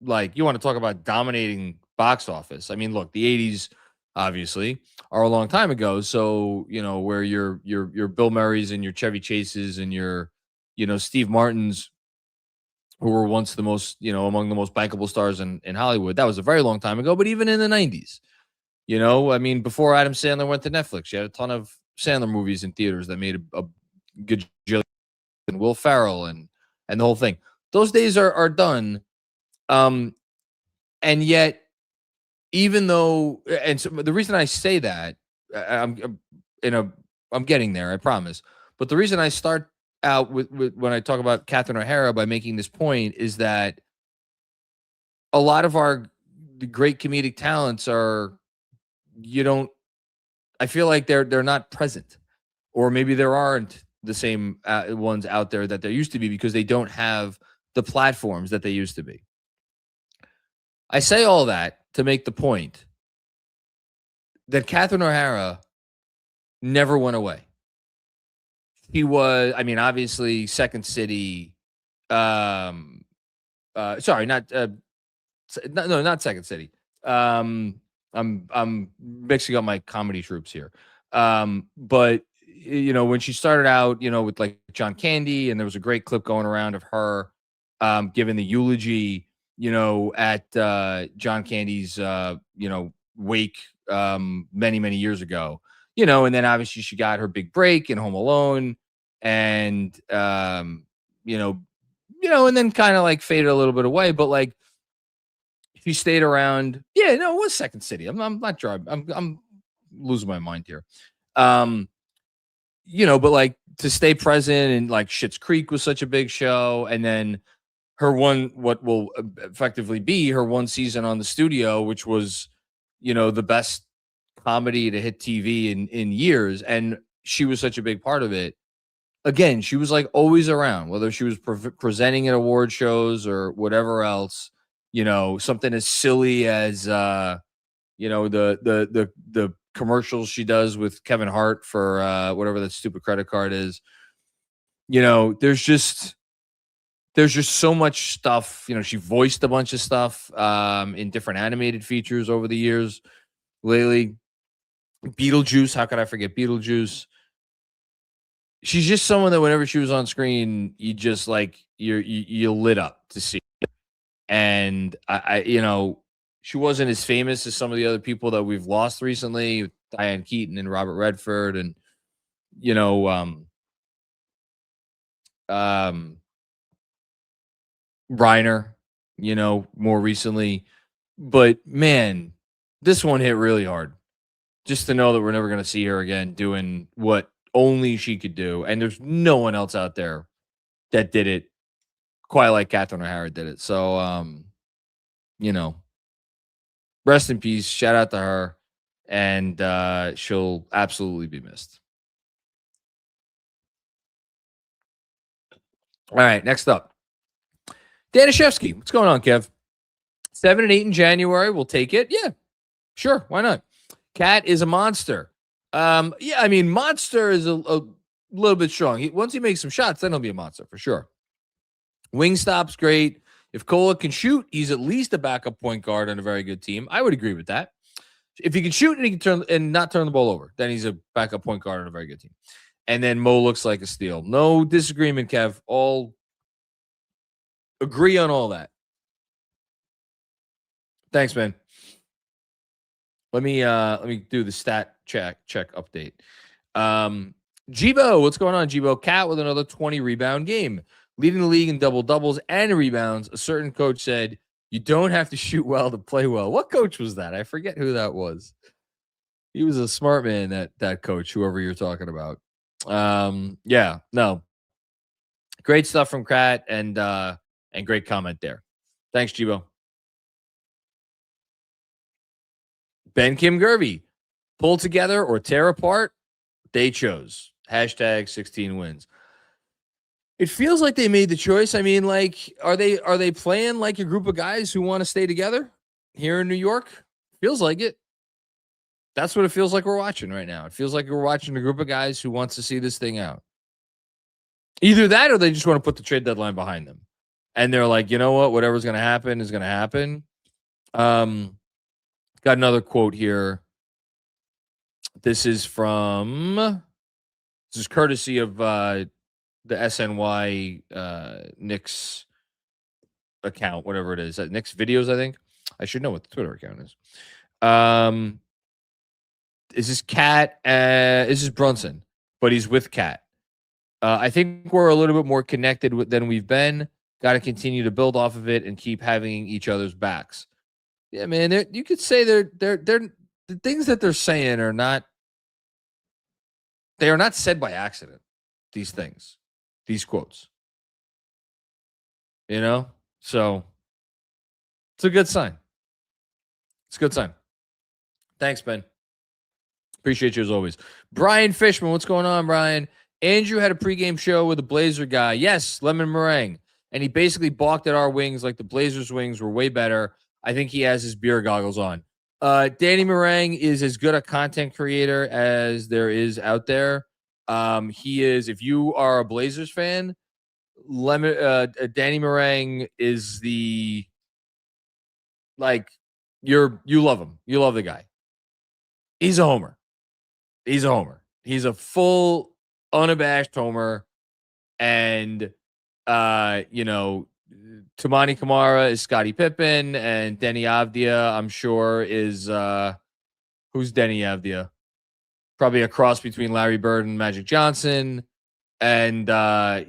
like, you want to talk about dominating box office. I mean, look, the 80s obviously are a long time ago. So, you know, where your Bill Murrays and your Chevy Chases and your, you know, Steve Martins, who were once the most, you know, among the most bankable stars in Hollywood. That was a very long time ago, but even in the 90s, you know, I mean, before Adam Sandler went to Netflix, you had a ton of Sandler movies in theaters that made a good and Will Ferrell and the whole thing. Those days are done. And yet, even though, and so the reason I say that, I'm getting there, I promise. But the reason I start out with when I talk about Catherine O'Hara by making this point is that a lot of the great comedic talents are, I feel like they're not present, or maybe there aren't the same ones out there that there used to be because they don't have the platforms that they used to be. I say all that to make the point that Catherine O'Hara never went away. He was, I mean, obviously Second City, sorry, not Second City. I'm mixing up my comedy troops here. But you know, when she started out, you know, with like John Candy, and there was a great clip going around of her giving the eulogy, you know, at John Candy's you know, wake many years ago. You know, and then obviously she got her big break in Home Alone, and you know, and then kind of like faded a little bit away. But like, she stayed around. Yeah, no, it was Second City. I'm not driving. I'm losing my mind here. You know, but like to stay present, and like Schitt's Creek was such a big show, and then what will effectively be her one season on the studio, which was, the best comedy to hit TV in years. And she was such a big part of it. Again, she was like always around, whether she was presenting at award shows or whatever else, something as silly as, the commercials she does with Kevin Hart for whatever that stupid credit card is. There's just so much stuff. She voiced a bunch of stuff in different animated features over the years lately. Beetlejuice, how could I forget Beetlejuice? She's just someone that whenever she was on screen, you just you lit up to see. And I she wasn't as famous as some of the other people that we've lost recently, Diane Keaton and Robert Redford, and Reiner, more recently. But man, this one hit really hard. Just to know that we're never going to see her again doing what only she could do. And there's no one else out there that did it quite like Catherine O'Hara did it. So, rest in peace. Shout out to her. And she'll absolutely be missed. All right, next up. Danishevsky. What's going on, Kev? 7 and 8 in January. We'll take it. Yeah, sure. Why not? Cat is a monster. Monster is a little bit strong. Once he makes some shots, then he'll be a monster for sure. Wingstop's great. If Kola can shoot, he's at least a backup point guard on a very good team. I would agree with that. If he can shoot and he can not turn the ball over, then he's a backup point guard on a very good team. And then Mo looks like a steal. No disagreement, Kev. All agree on all that. Thanks, man. Let me do the stat check update. Jibo, what's going on, Jibo? Cat with another 20 rebound game, leading the league in double doubles and rebounds. A certain coach said, "You don't have to shoot well to play well." What coach was that? I forget who that was. He was a smart man, that coach, whoever you're talking about. No, great stuff from Cat and great comment there. Thanks, Jibo. Ben Kim Gervey, pull together or tear apart. They chose #16 wins. It feels like they made the choice. I mean, are they playing like a group of guys who want to stay together here in New York? Feels like it. That's what it feels like we're watching right now. It feels like we're watching a group of guys who wants to see this thing out. Either that or they just want to put the trade deadline behind them. And they're like, you know what? Whatever's going to happen is going to happen. Got another quote here. This is courtesy of the SNY Knicks account, whatever it is. Knicks Videos, I think. I should know what the Twitter account is. This is Cat. This is Brunson, but he's with Cat. I think we're a little bit more connected than we've been. Got to continue to build off of it and keep having each other's backs. Yeah, man. You could say they're the things that they're saying are not. They are not said by accident. These things, these quotes. So it's a good sign. It's a good sign. Thanks, Ben. Appreciate you as always. Brian Fishman, what's going on, Brian? Andrew had a pregame show with a Blazer guy. Yes, lemon meringue. And he basically balked at our wings like the Blazers' wings were way better. I think he has his beer goggles on. Danny Meringue is as good a content creator as there is out there. He is, if you are a Blazers fan, Danny Meringue is you love him. You love the guy. He's a homer. He's a full, unabashed homer. And, Tamani Kamara is Scottie Pippen, and Denny Avdia, I'm sure, is who's Denny Avdia? Probably a cross between Larry Bird and Magic Johnson. And Donovan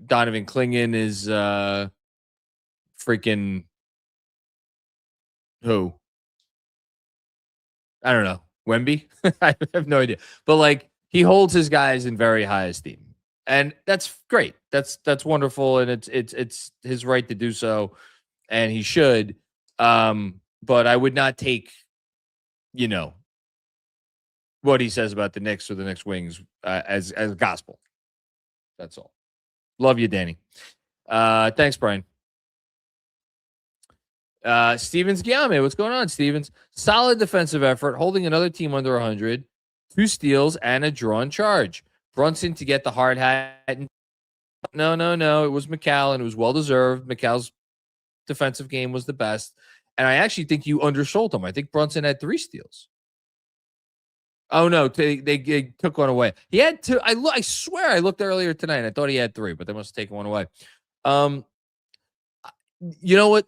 Clingan is freaking who? I don't know. Wemby? I have no idea. But he holds his guys in very high esteem. And that's great. That's wonderful, and it's his right to do so, and he should. But I would not take, what he says about the Knicks or the Knicks wings as gospel. That's all. Love you, Danny. Thanks, Brian. Stevens Giame, what's going on, Stevens? Solid defensive effort, holding another team under 100, 2 steals, and a drawn charge. Brunson to get the hard hat. No. It was McCall, and it was well-deserved. McCall's defensive game was the best. And I actually think you undersold him. I think Brunson had 3 steals. Oh, no, they took one away. He had 2. I swear I looked earlier tonight, and I thought he had 3, but they must have taken one away. You know what?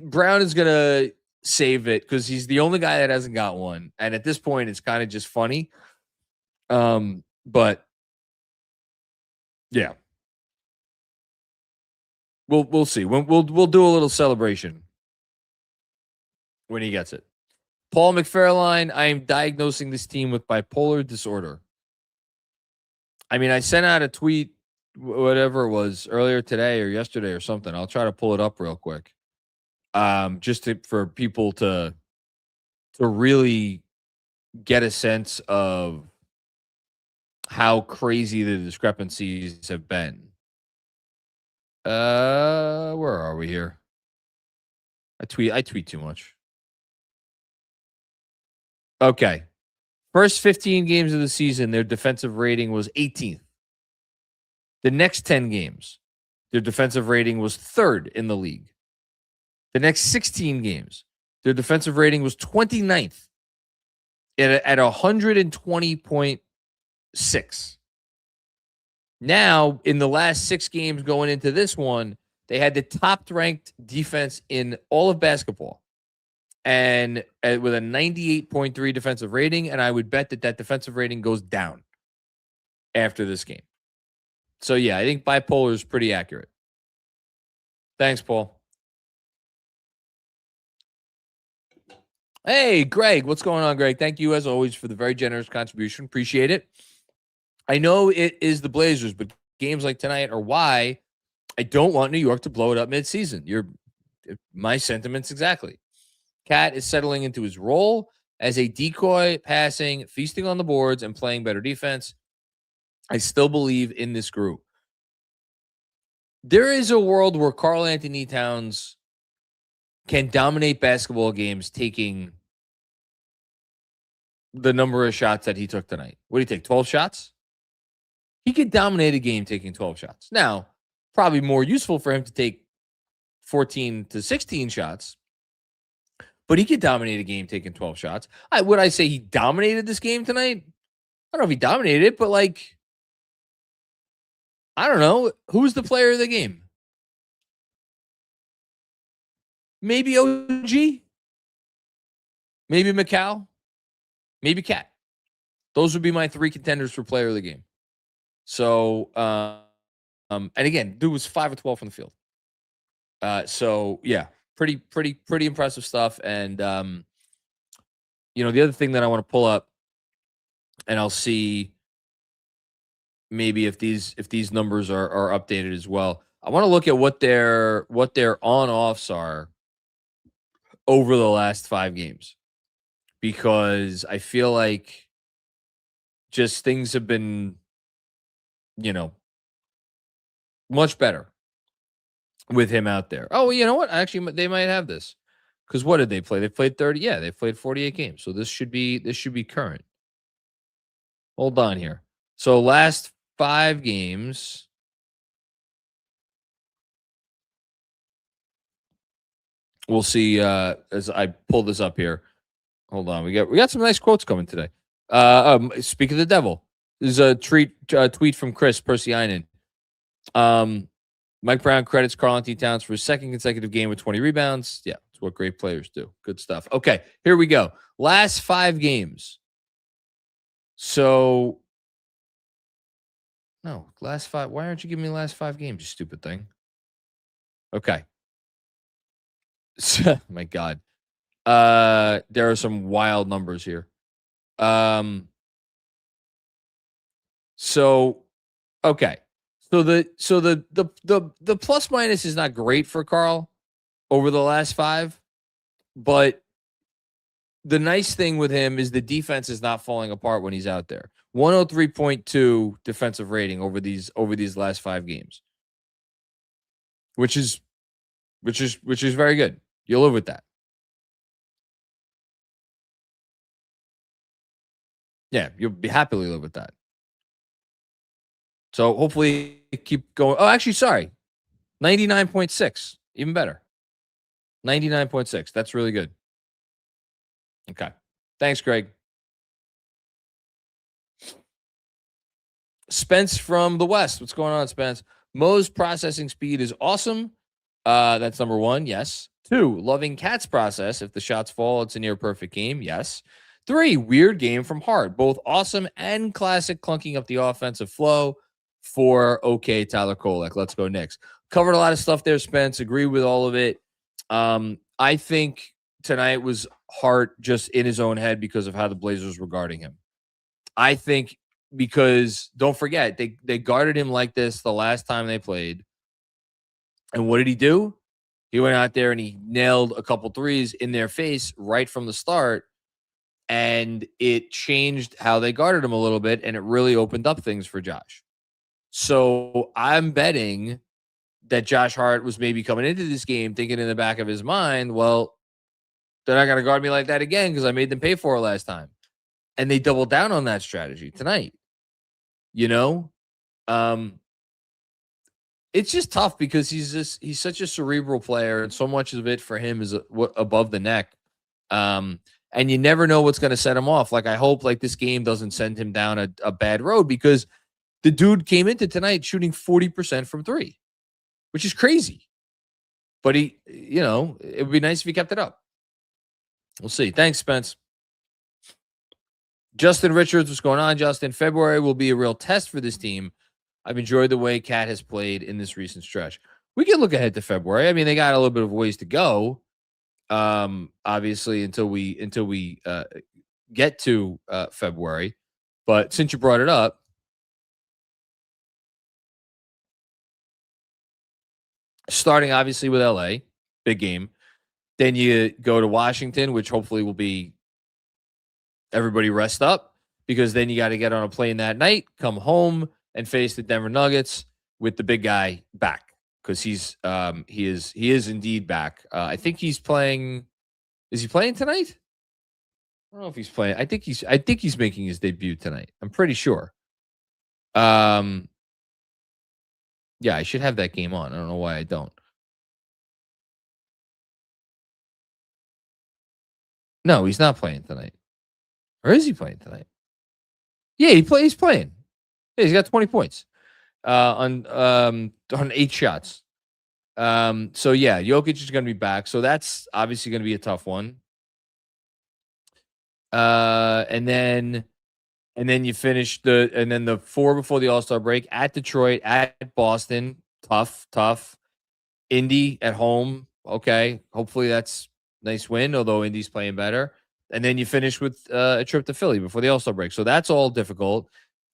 Brown is going to save it because he's the only guy that hasn't got one. And at this point, it's kind of just funny. But yeah, we'll see. We'll do a little celebration when he gets it. Paul McFairline, I am diagnosing this team with bipolar disorder. I mean, I sent out a tweet, whatever it was, earlier today or yesterday or something. I'll try to pull it up real quick. Just for people to really get a sense of how crazy the discrepancies have been. Where are we here? I tweet too much. Okay. First 15 games of the season, their defensive rating was 18th. The next 10 games, their defensive rating was 3rd in the league. The next 16 games, their defensive rating was 29th at 120.6. Now, in the last 6 games going into this one, they had the top-ranked defense in all of basketball, and with a 98.3 defensive rating, and I would bet that defensive rating goes down after this game. So, yeah, I think bipolar is pretty accurate. Thanks, Paul. Hey, Greg. What's going on, Greg? Thank you, as always, for the very generous contribution. Appreciate it. I know it is the Blazers, but games like tonight are why I don't want New York to blow it up midseason. My sentiments exactly. Cat is settling into his role as a decoy, passing, feasting on the boards, and playing better defense. I still believe in this group. There is a world where Karl Anthony Towns can dominate basketball games taking the number of shots that he took tonight. What did he take, 12 shots? He could dominate a game taking 12 shots. Now, probably more useful for him to take 14 to 16 shots, but he could dominate a game taking 12 shots. Would I say he dominated this game tonight? I don't know if he dominated it, but I don't know. Who's the player of the game? Maybe OG? Maybe McCall? Maybe Cat. Those would be my 3 contenders for player of the game. So, and again, dude was 5 of 12 from the field. So yeah, pretty impressive stuff. And, the other thing that I want to pull up, and I'll see maybe if these numbers are updated as well. I want to look at what their on-offs are over the last 5 games, because I feel like just things have been, much better with him out there. Oh, you know what? Actually, they might have this, because what did they play? They played 30. Yeah, they played 48 games. So this should be current. Hold on here. So last 5 games. We'll see as I pull this up here. Hold on. We got some nice quotes coming today. Speak of the devil. This is a tweet from Chris Persianen. Mike Brown credits Karl Anthony Towns for his 2nd consecutive game with 20 rebounds. Yeah, it's what great players do. Good stuff. Okay, here we go. Last 5 games. So, no, last 5. Why aren't you giving me the last 5 games, you stupid thing? Okay. My God. There are some wild numbers here. So, okay. So the plus minus is not great for Carl over the last 5, but the nice thing with him is the defense is not falling apart when he's out there. 103.2 defensive rating over these last 5 games. Which is very good. You'll live with that. Yeah, you'll be happily live with that. So hopefully keep going. Oh, actually, sorry. 99.6. Even better. 99.6. That's really good. Okay. Thanks, Greg. Spence from the West. What's going on, Spence? Mo's processing speed is awesome. That's number 1. Yes. 2, loving Cat's process. If the shots fall, it's a near perfect game. Yes. 3, weird game from Hart. Both awesome and classic, clunking up the offensive flow. 4, okay, Tyler Kolek. Let's go Knicks. Covered a lot of stuff there, Spence. Agree with all of it. I think tonight was Hart just in his own head because of how the Blazers were guarding him. I think because, don't forget, they guarded him like this the last time they played. And what did he do? He went out there and he nailed a couple threes in their face right from the start. And it changed how they guarded him a little bit, and it really opened up things for Josh. So I'm betting that Josh Hart was maybe coming into this game thinking in the back of his mind, well, they're not going to guard me like that again because I made them pay for it last time. And they doubled down on that strategy tonight. You know? It's just tough because he's such a cerebral player, and so much of it for him is above the neck. And you never know what's going to set him off. Like, I hope like this game doesn't send him down a bad road, because the dude came into tonight shooting 40% from 3, which is crazy. But it would be nice if he kept it up. We'll see. Thanks, Spence. Justin Richards, what's going on, Justin? February will be a real test for this team. I've enjoyed the way Cat has played in this recent stretch. We can look ahead to February. I mean, they got a little bit of ways to go. Obviously until we get to February. But since you brought it up, starting obviously with LA, big game. Then you go to Washington, which hopefully will be everybody rest up, because then you got to get on a plane that night, come home, and face the Denver Nuggets with the big guy back, because he is indeed back. I think he's playing. Is he playing tonight? I don't know if he's playing. I think he's making his debut tonight. I'm pretty sure. Yeah, I should have that game on. I don't know why I don't. No, he's not playing tonight. Or is he playing tonight? Yeah, he's playing. Yeah, he's got 20 points on 8 shots. So yeah, Jokic is going to be back. So that's obviously going to be a tough one. And then you finish the 4 before the All-Star break at Detroit, at Boston. Tough. Indy at home. Okay. Hopefully that's a nice win, although Indy's playing better. And then you finish with a trip to Philly before the All-Star break. So that's all difficult.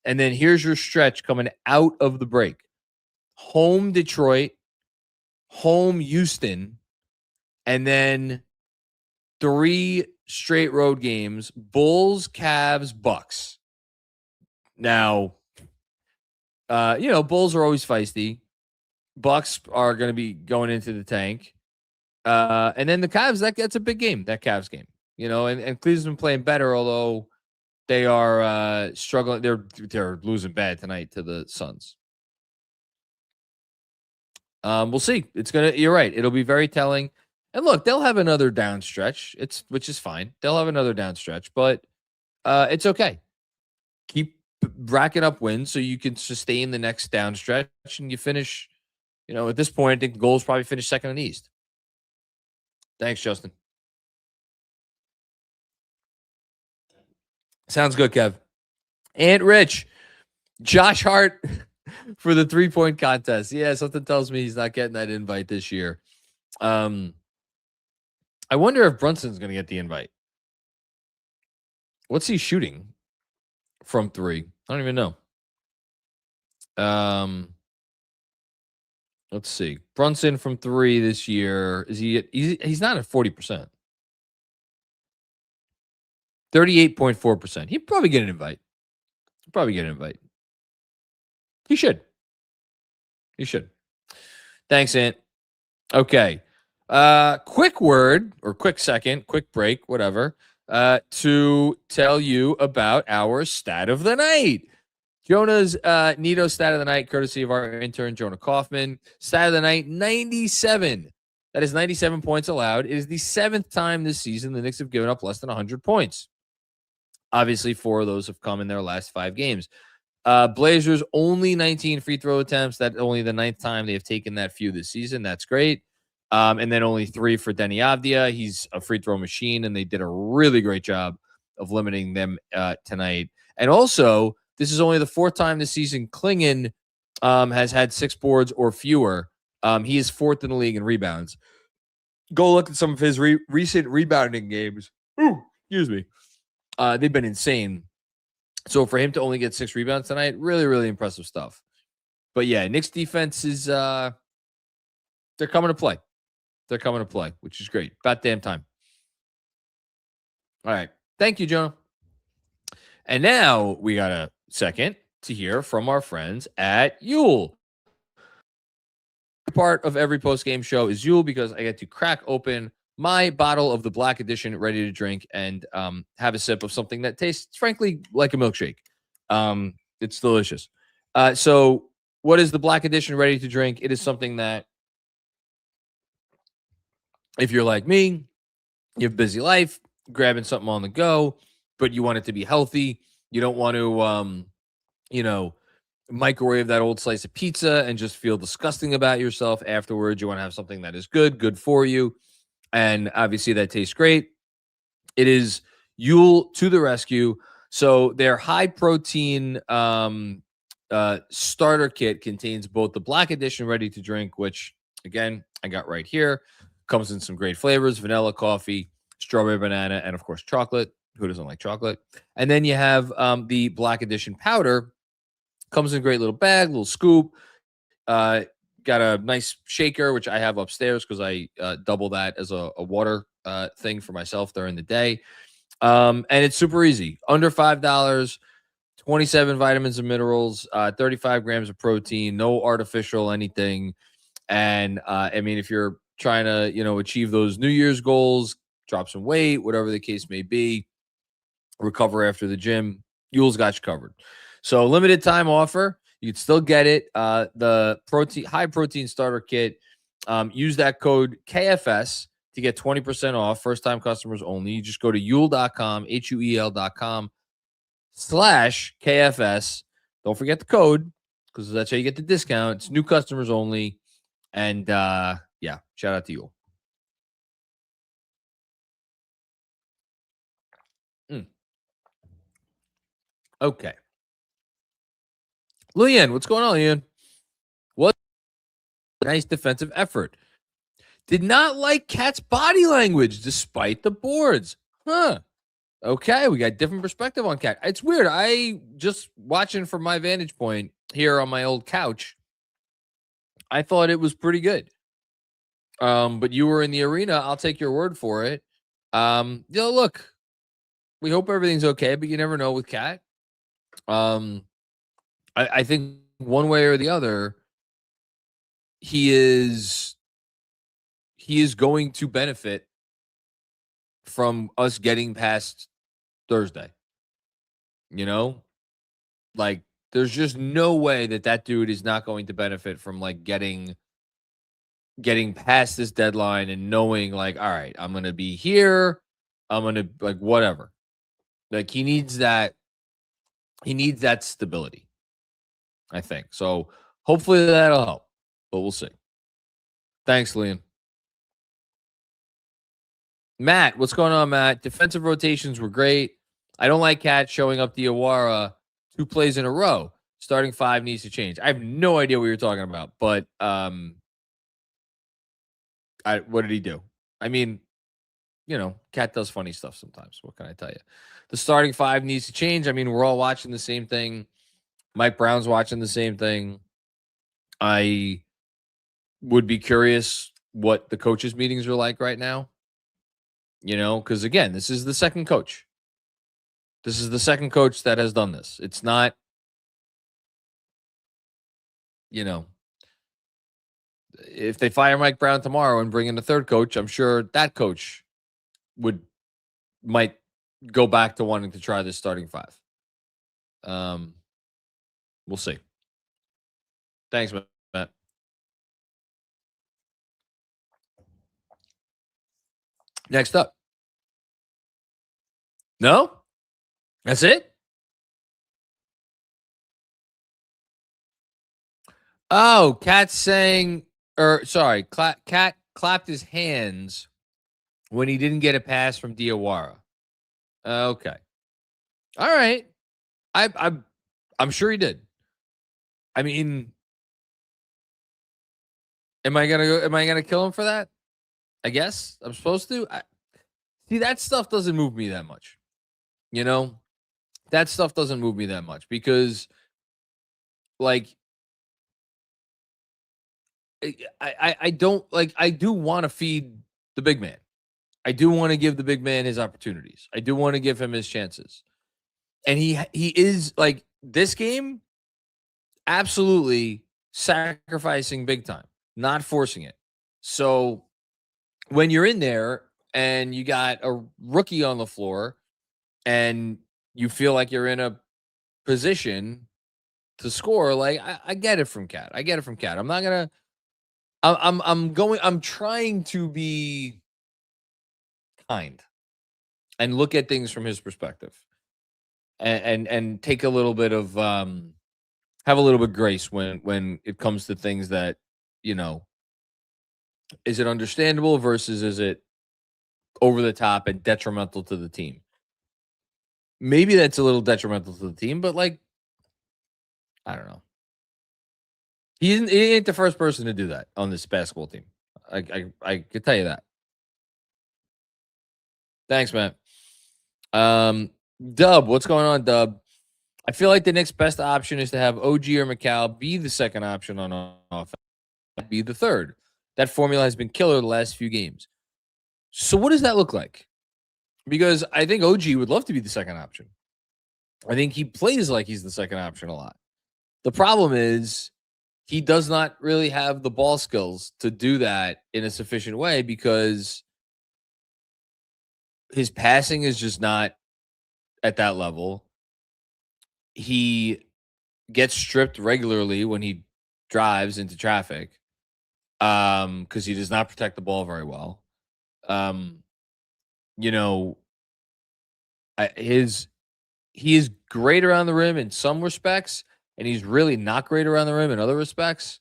And then here's your stretch coming out of the break. Home Detroit, home Houston, and then 3 straight road games: Bulls, Cavs, Bucks. Now, Bulls are always feisty. Bucks are going to be going into the tank. And then the Cavs, that's a big game, that Cavs game. And Cleveland's been playing better, although they are struggling. They're losing bad tonight to the Suns. We'll see. You're right. It'll be very telling. And look, they'll have another down stretch. Which is fine. They'll have another down stretch, but it's okay. Keep racking up wins so you can sustain the next down stretch, and you finish. At this point, I think the goal is probably finish second in the East. Thanks, Justin. Sounds good, Kev. And Rich, Josh Hart for the 3-point contest. Yeah, something tells me he's not getting that invite this year. I wonder if Brunson's going to get the invite. What's he shooting from 3? I don't even know. Let's see. Brunson from 3 this year. Is he's not at 40%. 38.4%. He'd probably get an invite. He should. Thanks, Ant. Okay. Quick word or quick second, quick break, whatever, to tell you about our stat of the night. Jonah's Nito stat of the night, courtesy of our intern, Jonah Kaufman. Stat of the night, 97. That is 97 points allowed. It is the 7th time this season the Knicks have given up less than 100 points. Obviously, 4 of those have come in their last 5 games. Blazers only 19 free throw attempts. That's only the 9th time they have taken that few this season. That's great. And then only 3 for Denny Avdia. He's a free throw machine, and they did a really great job of limiting them tonight. And also, this is only the 4th time this season Klingon has had 6 boards or fewer. He is 4th in the league in rebounds. Go look at some of his recent rebounding games. Ooh, excuse me. They've been insane. So for him to only get 6 rebounds tonight, really, really impressive stuff. But yeah, Knicks defense is they're coming to play. Which is great. About damn time. All right. Thank you, Jonah. And now we got a second to hear from our friends at Yule. Part of every post-game show is Yule because I get to crack open my bottle of the Black Edition ready to drink and have a sip of something that tastes, frankly, like a milkshake. It's delicious. So what is the Black Edition ready to drink? It is something that, if you're like me, you have a busy life, grabbing something on the go, but you want it to be healthy. You don't want to, microwave that old slice of pizza and just feel disgusting about yourself afterwards. You want to have something that is good for you. And obviously that tastes great. It is Yule to the rescue. So their high protein starter kit contains both the Black Edition ready to drink, which again, I got right here. Comes in some great flavors: vanilla, coffee, strawberry, banana, and of course chocolate. Who doesn't like chocolate? And then you have the Black Edition powder. Comes in a great little bag, little scoop. Got a nice shaker, which I have upstairs because I double that as a water thing for myself during the day. And it's super easy. Under $5, 27 vitamins and minerals, 35 grams of protein, no artificial anything. And I mean, if you're trying to, achieve those New Year's goals, drop some weight, whatever the case may be, recover after the gym, Yule's got you covered. So limited time offer. You can still get it. The high protein starter kit. Use that code KFS to get 20% off. First time customers only. You just go to Yule.com, HUEL.com/KFS. Don't forget the code because that's how you get the discount. It's new customers only. And yeah, shout out to Yule. Okay. Leanne, what's going on, Leanne? What nice defensive effort. Did not like Cat's body language despite the boards. Huh. Okay, we got different perspective on Cat. It's weird. I just watching from my vantage point here on my old couch, I thought it was pretty good. But you were in the arena. I'll take your word for it. Look, we hope everything's okay, but you never know with Cat. I think one way or the other, he is going to benefit from us getting past Thursday. Like there's just no way that dude is not going to benefit from like getting past this deadline and knowing like, all right, I'm going to be here. I'm going to like whatever. Like he needs that stability. I think. So hopefully that'll help, but we'll see. Thanks, Liam. Matt, what's going on, Matt? Defensive rotations were great. I don't like Cat showing up the Iwara 2 plays in a row. Starting 5 needs to change. I have no idea what you're talking about, but what did he do? I mean, Cat does funny stuff sometimes. What can I tell you? The starting 5 needs to change. I mean, we're all watching the same thing. Mike Brown's watching the same thing. I would be curious what the coaches' meetings are like right now. Because again, this is the second coach. This is the second coach that has done this. It's not, if they fire Mike Brown tomorrow and bring in a third coach, I'm sure that coach might go back to wanting to try this starting five. We'll see. Thanks, Matt. Next up. No? That's it? Oh, Cat saying, Cat clapped his hands when he didn't get a pass from Diawara. Okay. All right. I'm sure he did. I mean, am I gonna kill him for that? I guess I'm supposed to. See, that stuff doesn't move me that much. That stuff doesn't move me that much because, like, I don't like. I do want to feed the big man. I do want to give the big man his opportunities. I do want to give him his chances. And he is, like, this game, absolutely sacrificing big time, not forcing it. So when you're in there and you got a rookie on the floor and you feel like you're in a position to score, like, I get it from Cat. I'm not gonna. I'm trying to be kind and look at things from his perspective, and take a little bit of have a little bit of grace when it comes to things that, is it understandable versus is it over the top and detrimental to the team? Maybe that's a little detrimental to the team, but, like, I don't know. He ain't the first person to do that on this basketball team. I could tell you that. Thanks, man. Dub, what's going on, Dub? I feel like the Knicks' best option is to have OG or McCall be the second option on offense, be the third. That formula has been killer the last few games. So what does that look like? Because I think OG would love to be the second option. I think he plays like he's the second option a lot. The problem is he does not really have the ball skills to do that in a sufficient way because his passing is just not at that level. He gets stripped regularly when he drives into traffic because he does not protect the ball very well. He is great around the rim in some respects, and he's really not great around the rim in other respects.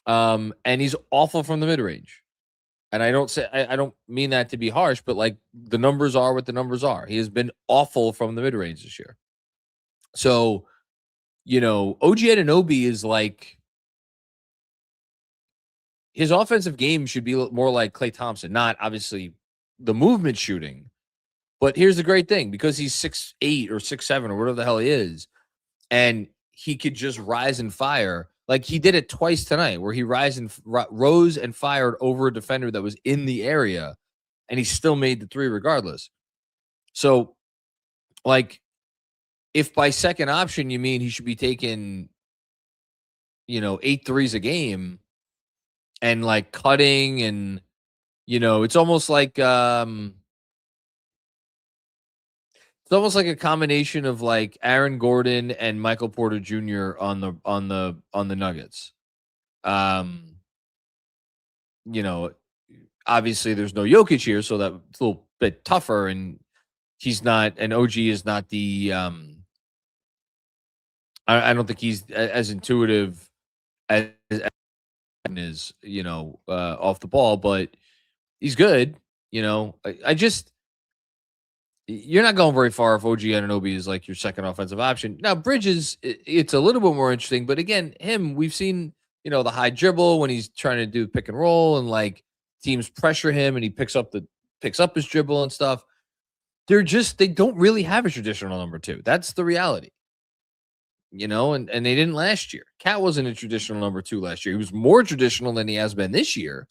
And he's awful from the mid-range. And I don't mean that to be harsh, but, like, the numbers are what the numbers are. He has been awful from the mid-range this year. So, OG Anunoby is like, his offensive game should be more like Klay Thompson, not obviously the movement shooting. But here's the great thing, because he's 6'8" or 6'7" or whatever the hell he is, and he could just rise and fire. Like he did it twice tonight where he rose and fired over a defender that was in the area, and he still made the three regardless. So, like, if by second option you mean he should be taking, 8 threes a game and, like, cutting and, it's almost like a combination of, like, Aaron Gordon and Michael Porter Jr. on the Nuggets. Obviously there's no Jokic here, so that's a little bit tougher, and he's not, and OG is not the I don't think he's as intuitive as is, off the ball, but he's good. I just, you're not going very far if OG Anunoby is like your second offensive option. Now, Bridges, it's a little bit more interesting, but again, we've seen, the high dribble when he's trying to do pick and roll, and, like, teams pressure him and he picks up his dribble and stuff. They don't really have a traditional number two. That's the reality. and they didn't last year. Cat wasn't a traditional number 2 last year. He was more traditional than he has been this year,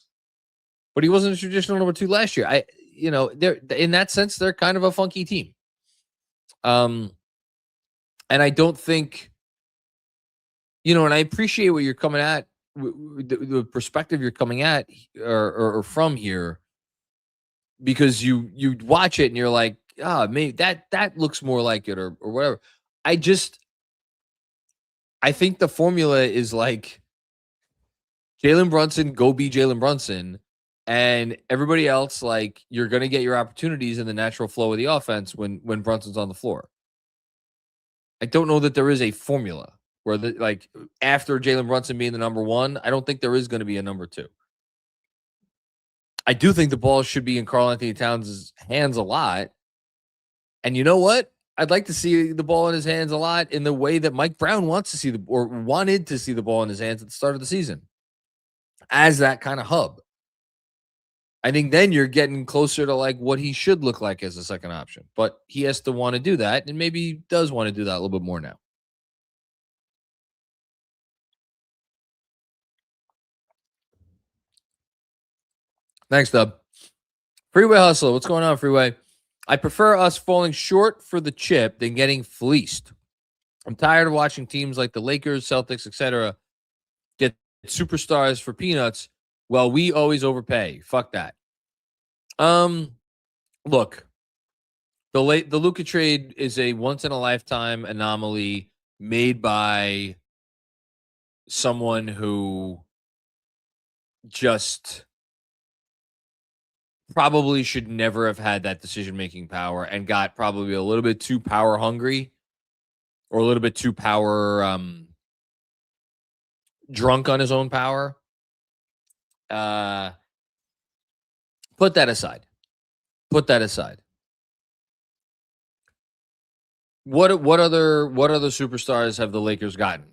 but he wasn't a traditional number 2 last year. They're in that sense, they're kind of a funky team. And I don't think, and I appreciate what you're coming at, the perspective you're coming at or from here, because you watch it and you're like, maybe that looks more like it or whatever. I think the formula is like Jalen Brunson, go be Jalen Brunson, and everybody else, like, you're going to get your opportunities in the natural flow of the offense when Brunson's on the floor. I don't know that there is a formula where after Jalen Brunson being the number 1, I don't think there is going to be a number 2. I do think the ball should be in Karl-Anthony Towns' hands a lot. And you know what? I'd like to see the ball in his hands a lot in the way that Mike Brown wants to see wanted to see the ball in his hands at the start of the season, as that kind of hub. I think then you're getting closer to like what he should look like as a second option, but he has to want to do that, and maybe he does want to do that a little bit more now. Thanks, Dub. Freeway Hustle. What's going on, Freeway? I prefer us falling short for the chip than getting fleeced. I'm tired of watching teams like the Lakers, Celtics, etc. get superstars for peanuts. Well, we always overpay. Fuck that. Look, the Luka trade is a once in a lifetime anomaly made by someone who just probably should never have had that decision-making power and got probably a little bit too power hungry or a little bit too power drunk on his own power. Put that aside. What other superstars have the Lakers gotten?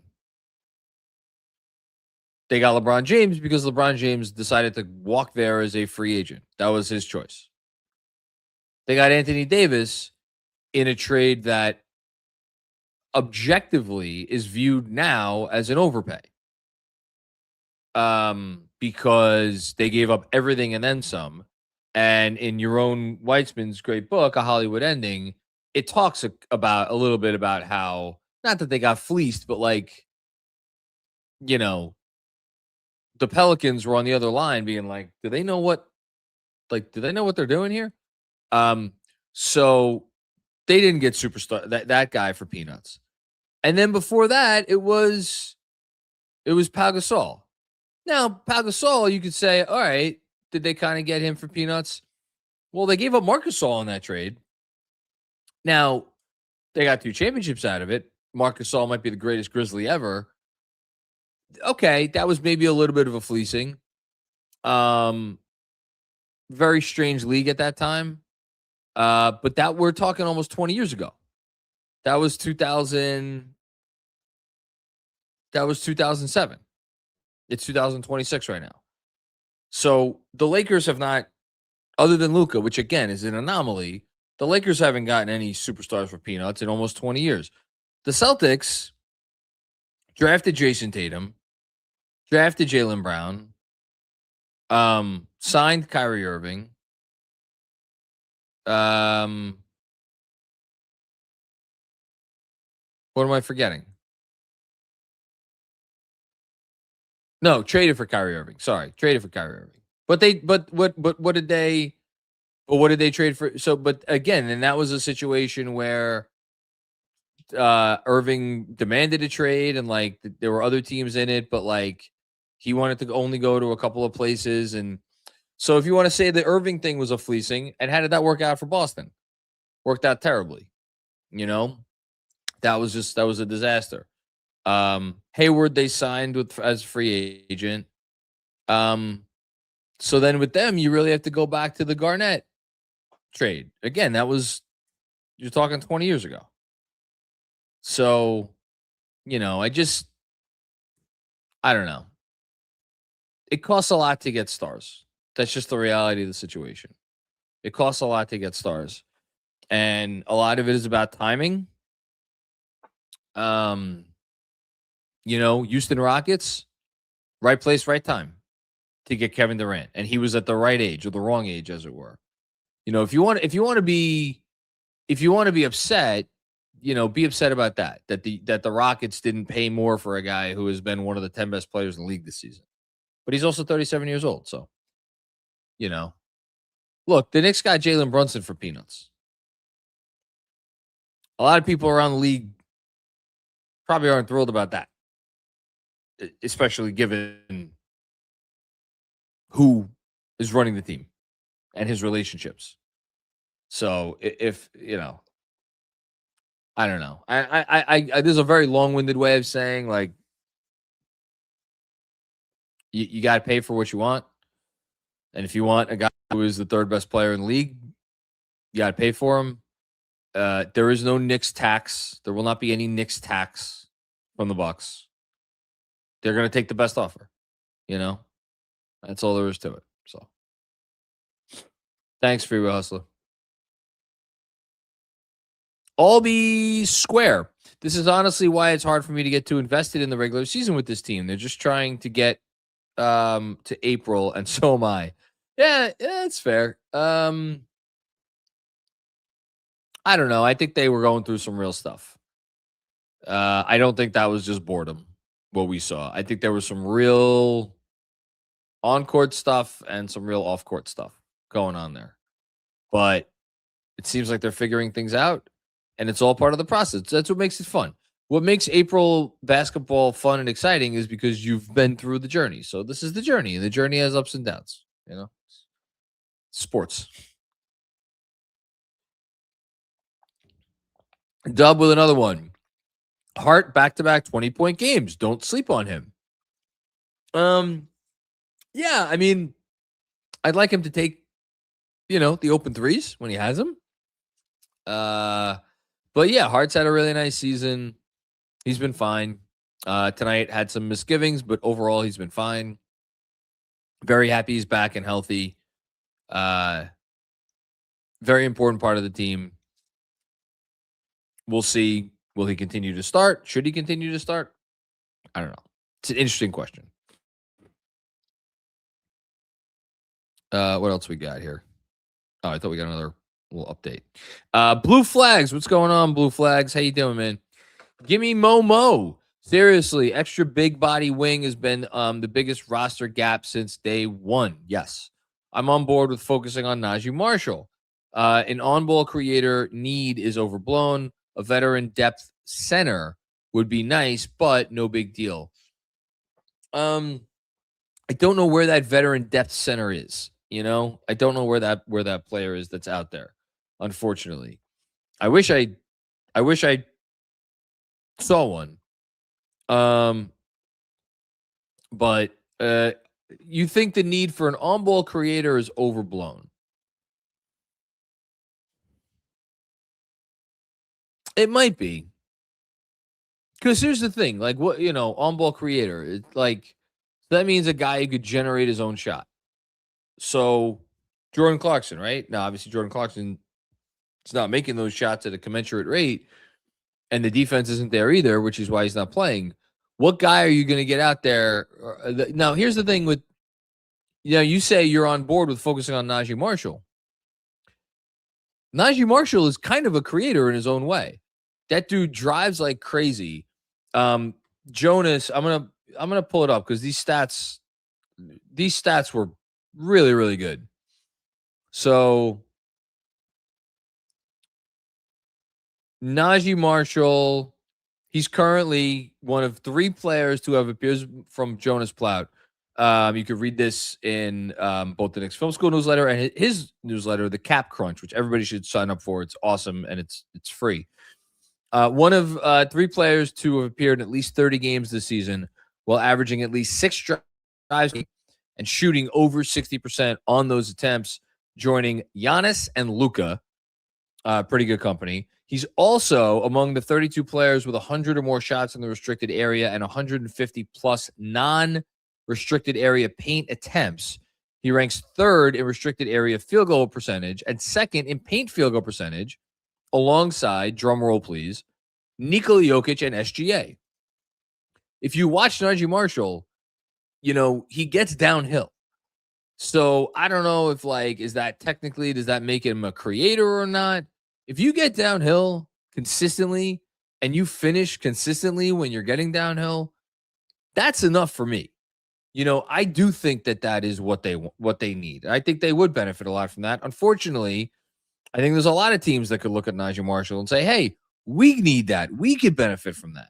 They got LeBron James because LeBron James decided to walk there as a free agent. That was his choice. They got Anthony Davis in a trade that objectively is viewed now as an overpay. Because they gave up everything and then some. And in your own Weitzman's great book, A Hollywood Ending, it talks a little bit about how, not that they got fleeced, but the Pelicans were on the other line being like, do they know what they're doing here? So they didn't get superstar that guy for peanuts. And then before that, it was Pau Gasol. Now, Pau Gasol, you could say, all right, did they kind of get him for peanuts? Well, they gave up Marc Gasol in that trade. Now, they got 2 championships out of it. Marc Gasol might be the greatest Grizzly ever. Okay, that was maybe a little bit of a fleecing. Very strange league at that time. But that we're talking almost 20 years ago. That was 2000. That was 2007. It's 2026 right now. So the Lakers have not, other than Luka, which again is an anomaly, the Lakers haven't gotten any superstars for peanuts in almost 20 years. The Celtics drafted Jason Tatum, drafted Jaylen Brown, signed Kyrie Irving. What am I forgetting? No, traded for Kyrie Irving. Sorry, traded for Kyrie Irving. But what did they trade for? So, but again, and that was a situation where Irving demanded a trade, and there were other teams in it, but he wanted to only go to a couple of places. And so if you want to say the Irving thing was a fleecing, and how did that work out for Boston? Worked out terribly. That was a disaster. Hayward they signed as free agent. So then with them, you really have to go back to the Garnett trade. Again, you're talking 20 years ago. So, I don't know. It costs a lot to get stars. That's just the reality of the situation. It costs a lot to get stars. And a lot of it is about timing. Houston Rockets, right place, right time to get Kevin Durant, and he was at the right age or the wrong age, as it were. If you want to be upset, be upset about that the Rockets didn't pay more for a guy who has been one of the 10 best players in the league this season. But he's also 37 years old, so look, the Knicks got Jalen Brunson for peanuts. A lot of people around the league probably aren't thrilled about that, especially given who is running the team and his relationships. So if I don't know. I there's a very long-winded way of saying, like, you got to pay for what you want. And if you want a guy who is the third best player in the league, you got to pay for him. There is no Knicks tax. There will not be any Knicks tax from the Bucks. They're going to take the best offer. That's all there is to it. So, thanks, Freeway Hustler. Albee Square. This is honestly why it's hard for me to get too invested in the regular season with this team. They're just trying to get to April, and so am I. Yeah, it's fair. I don't know. I think they were going through some real stuff. I don't think that was just boredom, what we saw. I think there was some real on-court stuff and some real off-court stuff going on there. But it seems like they're figuring things out, and it's all part of the process. That's what makes it fun. What makes April basketball fun and exciting is because you've been through the journey. So this is the journey, and the journey has ups and downs. Sports. Dub with another one. Hart back-to-back 20-point games. Don't sleep on him. Yeah, I mean, I'd like him to take, the open threes when he has them. But yeah, Hart's had a really nice season. He's been fine. Tonight had some misgivings, but overall he's been fine. Very happy he's back and healthy. Very important part of the team. We'll see. Will he continue to start? Should he continue to start? I don't know. It's an interesting question. What else we got here? Oh, I thought we got another little update. Blue Flags. What's going on, Blue Flags? How you doing, man? Gimme Momo. Seriously, extra big body wing has been the biggest roster gap since day one. Yes. I'm on board with focusing on Najee Marshall. An on-ball creator need is overblown. A veteran depth center would be nice, but no big deal. I don't know where that veteran depth center is. I don't know where that player is that's out there. Unfortunately, I wish I saw one. But you think the need for an on-ball creator is overblown? It might be. Because here's the thing, like, what, on-ball creator, it's like, that means a guy who could generate his own shot. So Jordan Clarkson, right? Now, obviously, Jordan Clarkson is not making those shots at a commensurate rate, and the defense isn't there either, which is why he's not playing. What guy are you going to get out there? Now, here's the thing with, you say you're on board with focusing on Najee Marshall. Najee Marshall is kind of a creator in his own way. That dude drives like crazy. Jonas, I'm gonna pull it up because these stats were really, really good. So Najee Marshall, he's currently one of 3 players to have appeared from Jonas Plout. You could read this in both the Knicks Film School newsletter and his newsletter, the Cap Crunch, which everybody should sign up for. It's awesome and it's free. One of 3 players to have appeared in at least 30 games this season, while averaging at least 6 drives and shooting over 60% on those attempts, joining Giannis and Luka. Pretty good company. He's also among the 32 players with 100 or more shots in the restricted area and 150 plus non-restricted area paint attempts. He ranks 3rd in restricted area field goal percentage and 2nd in paint field goal percentage, alongside, drum roll please, Nikola Jokic and SGA. if you watch Najee Marshall, he gets downhill. So I don't know if is that technically, does that make him a creator or not? If you get downhill consistently and you finish consistently when you're getting downhill, that's enough for me. I do think that is what they need. I think they would benefit a lot from that. Unfortunately, I think there's a lot of teams that could look at Najee Marshall and say, hey, we need that. We could benefit from that.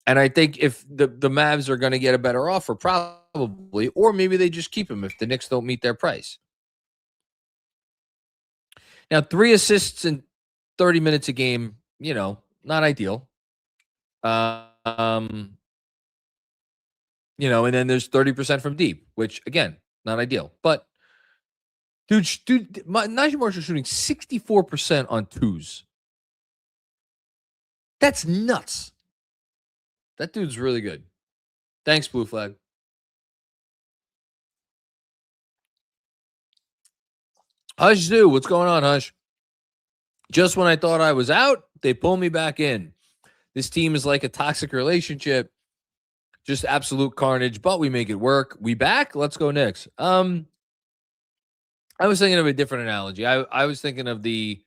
And I think if the Mavs are going to get a better offer, probably, or maybe they just keep him if the Knicks don't meet their price. Now, 3 assists in 30 minutes a game, not ideal. And then there's 30% from deep, which, again, not ideal. But, Najee Marshall shooting 64% on twos. That's nuts. That dude's really good. Thanks, Blue Flag. Hush Zoo, what's going on, Hush? Just when I thought I was out, they pull me back in. This team is like a toxic relationship. Just absolute carnage, but we make it work. We back? Let's go Knicks. I was thinking of a different analogy. I was thinking of the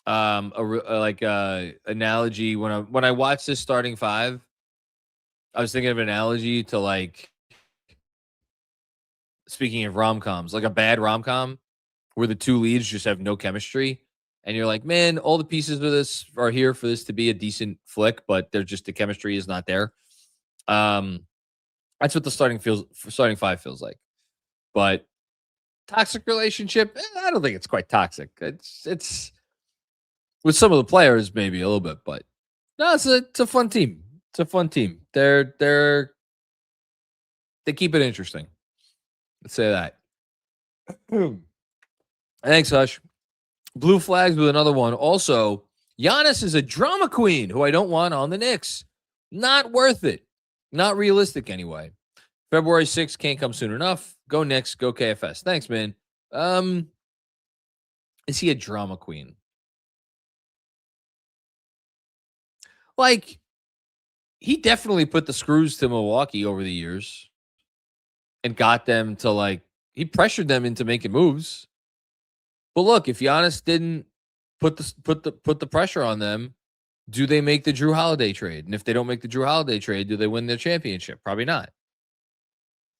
analogy when I watched this starting five. I was thinking of an analogy to speaking of rom-coms, like a bad rom-com where the two leads just have no chemistry. And you're like, man, all the pieces of this are here for this to be a decent flick, but the chemistry is not there. That's what the starting five feels like. But toxic relationship, I don't think it's quite toxic. It's with some of the players maybe a little bit, but no, it's a fun team. It's a fun team. They keep it interesting. Let's say that. Thanks, Hush. Blue Flags with another one. Also, Giannis is a drama queen who I don't want on the Knicks. Not worth it. Not realistic anyway. February 6th can't come soon enough. Go Knicks. Go KFS. Thanks, man. Is he a drama queen? He definitely put the screws to Milwaukee over the years and got them to he pressured them into making moves. But look, if Giannis didn't put the pressure on them, do they make the Drew Holiday trade? And if they don't make the Drew Holiday trade, do they win their championship? Probably not.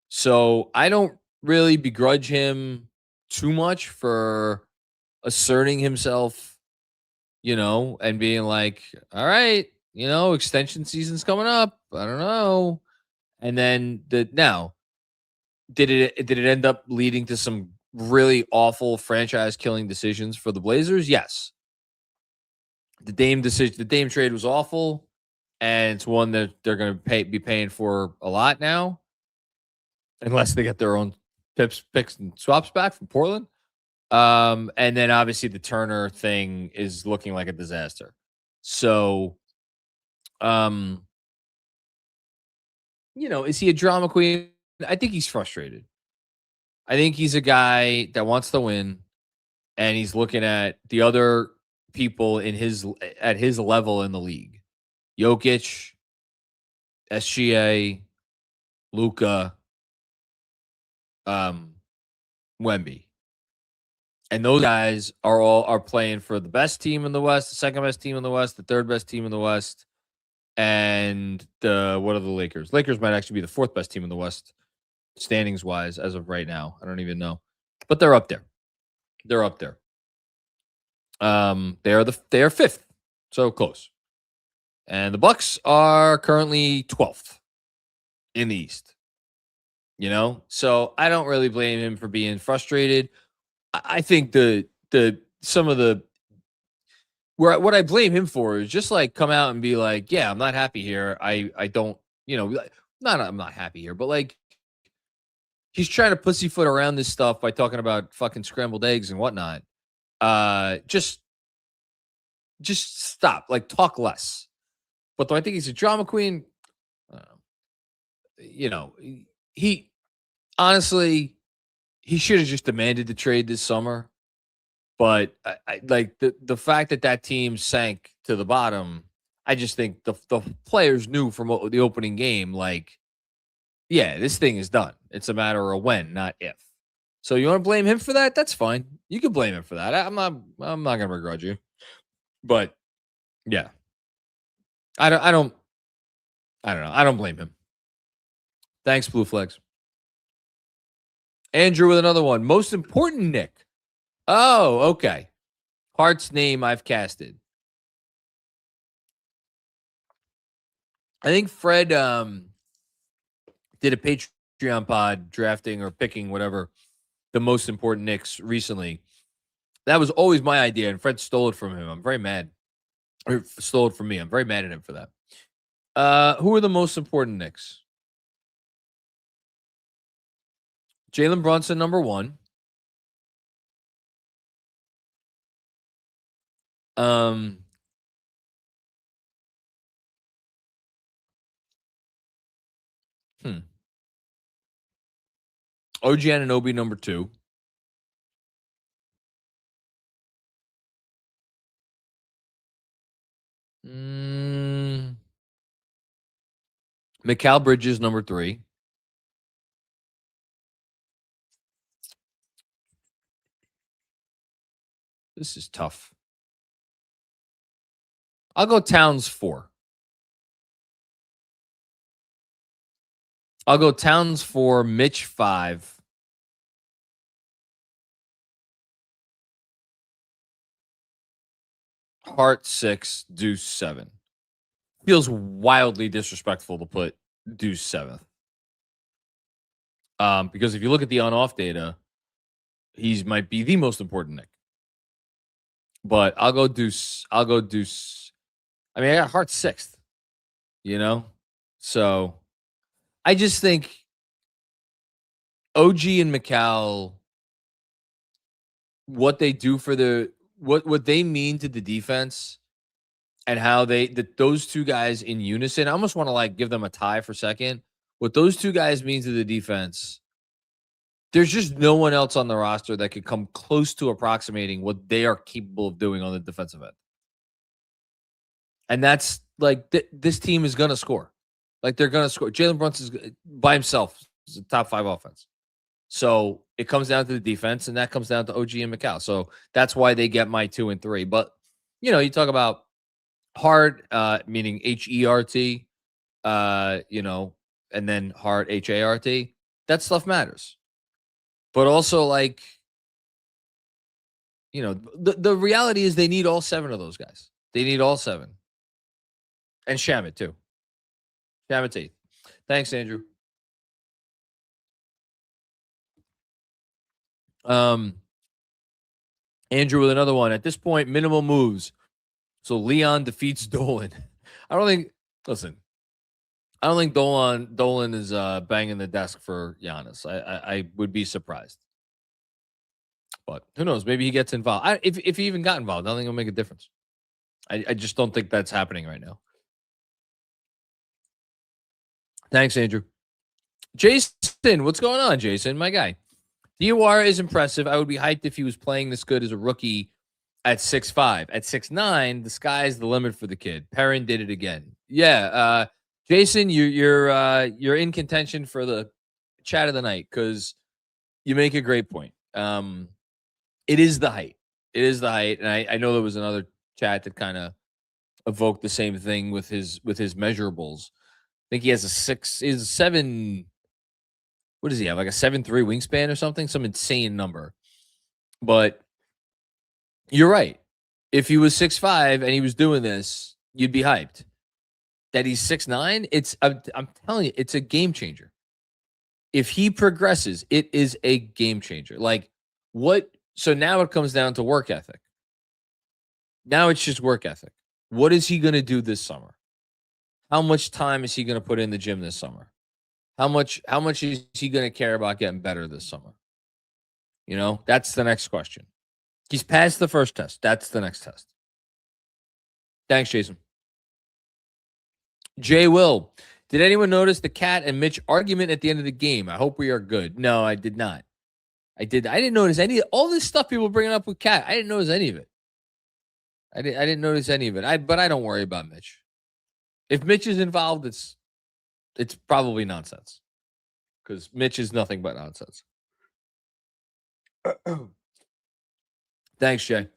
So I don't really begrudge him too much for asserting himself, and being like, all right, extension season's coming up. I don't know. And then now, did it end up leading to some really awful franchise killing decisions for the Blazers? Yes. The Dame trade was awful, and it's one that they're going to be paying for a lot now, unless they get their own picks and swaps back from Portland. And then obviously the Turner thing is looking like a disaster. So, is he a drama queen? I think he's frustrated. I think he's a guy that wants to win, and he's looking at the other people at his level in the league. Jokic, SGA, Luka, Wemby. And those guys are playing for the best team in the West, the second best team in the West, the third best team in the West, and what are the Lakers? Lakers might actually be the fourth best team in the West, standings wise, as of right now. I don't even know, but they're up there. They're up there. They are fifth, so close. And the Bucks are currently 12th in the East. So I don't really blame him for being frustrated. I think what I blame him for is just come out and be like, yeah, I'm not happy here. I don't, I'm not happy here, but he's trying to pussyfoot around this stuff by talking about fucking scrambled eggs and whatnot. Just stop. Talk less. But do I think he's a drama queen? He honestly, he should have just demanded the trade this summer. But I the fact that team sank to the bottom I just think the players knew from the opening game, like, yeah, this thing is done. It's a matter of when, not if. So you want to blame him for that? That's fine. You can blame him for that. I'm not going to begrudge you. But yeah, I don't know. I don't blame him. Thanks, Blue Flags. Andrew with another one. Most important Nick. Oh, okay. Hart's name I've casted. I think Fred did a Patreon pod drafting or picking whatever the most important Knicks recently. That was always my idea, and Fred stole it from him. I'm very mad. Or stole it from me. I'm very mad at him for that. Who are the most important Knicks? Jalen Brunson, number 1. OG Anunoby, number 2. Mikal Bridges, number 3. This is tough. I'll go Towns 4. I'll go Towns 4, Mitch 5. Hart 6, Deuce 7. Feels wildly disrespectful to put Deuce 7th. Because if you look at the on-off data, he might be the most important Nick. But I'll go Deuce. I got Hart 6th, So I just think OG and Mikal, what they do for what they mean to the defense and how those two guys in unison, I almost want to give them a tie for second. What those two guys mean to the defense, there's just no one else on the roster that could come close to approximating what they are capable of doing on the defensive end. And that's this team is going to score. They're going to score. Jalen Brunson by himself is a top 5 offense. So it comes down to the defense, and that comes down to OG and Mikal. So that's why they get my 2 and 3. But, you talk about Hart, meaning H-E-R-T, and then Hart, H-A-R-T. That stuff matters. But also, the reality is they need all 7 of those guys. They need all 7. And Shamet, too. Shamet's 8th. Thanks, Andrew. Andrew with another one. At this point, minimal moves. So Leon defeats Dolan. I don't think Dolan is banging the desk for Giannis. I would be surprised. But who knows? Maybe he gets involved. If he even got involved, I don't think it'll make a difference. I just don't think that's happening right now. Thanks, Andrew. Jason, what's going on, Jason? My guy. DOR is impressive. I would be hyped if he was playing this good as a rookie at 6'5". At 6'9", the sky's the limit for the kid. Perrin did it again. Yeah, Jason, you're in contention for the chat of the night because you make a great point. It is the height. It is the height, and I know there was another chat that kind of evoked the same thing with his measurables. I think he has a 7. What does he have? Like a 7'3" wingspan or something? Some insane number. But you're right. If he was 6'5" and he was doing this, you'd be hyped. That he's 6'9", I'm telling you, it's a game changer. If he progresses, it is a game changer. So now it comes down to work ethic. Now it's just work ethic. What is he going to do this summer? How much time is he going to put in the gym this summer? How much is he going to care about getting better this summer? That's the next question. He's passed the first test. That's the next test. Thanks, Jason. Jay Will, did anyone notice the Cat and Mitch argument at the end of the game? I hope we are good. No, I did not. I didn't notice all this stuff people bringing up with Cat. I didn't notice any of it. I didn't notice any of it. But I don't worry about Mitch. If Mitch is involved, it's probably nonsense because Mitch is nothing but nonsense. Thanks, Jay.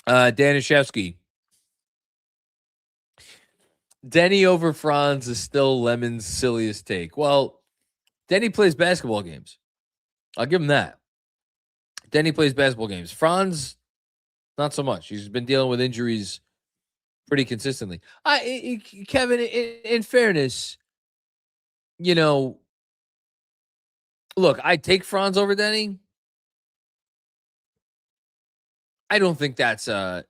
Danishevsky. Denny over Franz is still Lemon's silliest take. Well, Denny plays basketball games. I'll give him that. Denny plays basketball games. Franz, not so much. He's been dealing with injuries pretty consistently. Kevin, in fairness, look, I take Franz over Denny. I don't think that's I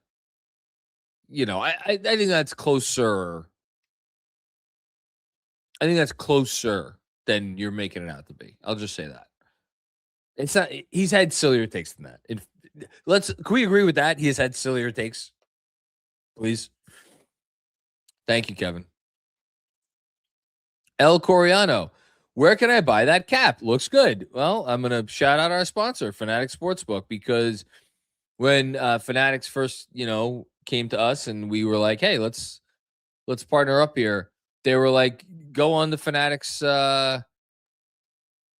think that's closer. I think that's closer than you're making it out to be. I'll just say that. It's not. He's had sillier takes than that. Can we agree with that? He has had sillier takes. Please. Thank you, Kevin. El Coriano. Where can I buy that cap? Looks good. Well, I'm going to shout out our sponsor, Fanatics Sportsbook, because when Fanatics first, came to us and we were like, hey, let's partner up here. They were like, go on the Fanatics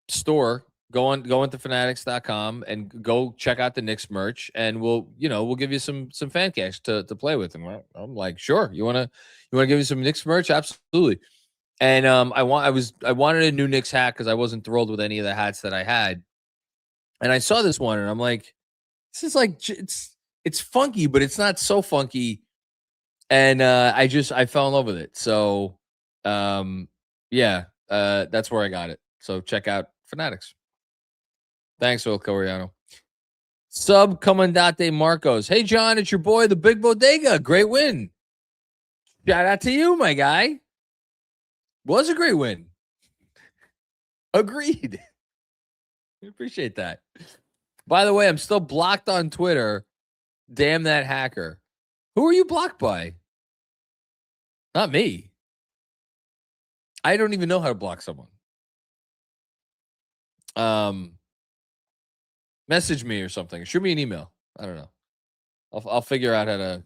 store, go into fanatics.com and go check out the Knicks merch, and we'll give you some FANCASH to play with. And I'm like, sure, you want to give me some Knicks merch? Absolutely. And I wanted a new Knicks hat because I wasn't thrilled with any of the hats that I had. And I saw this one and I'm like, this is like, it's funky, but it's not so funky. And I fell in love with it. So that's where I got it. So check out Fanatics. Thanks, Will Coriano. Sub Comandante Marcos. Hey, John, it's your boy, the Big Bodega. Great win. Shout out to you, my guy. Was a great win. Agreed. I appreciate that. By the way, I'm still blocked on Twitter. Damn that hacker. Who are you blocked by? Not me. I don't even know how to block someone. Message me or something. Shoot me an email. I don't know. I'll figure out how to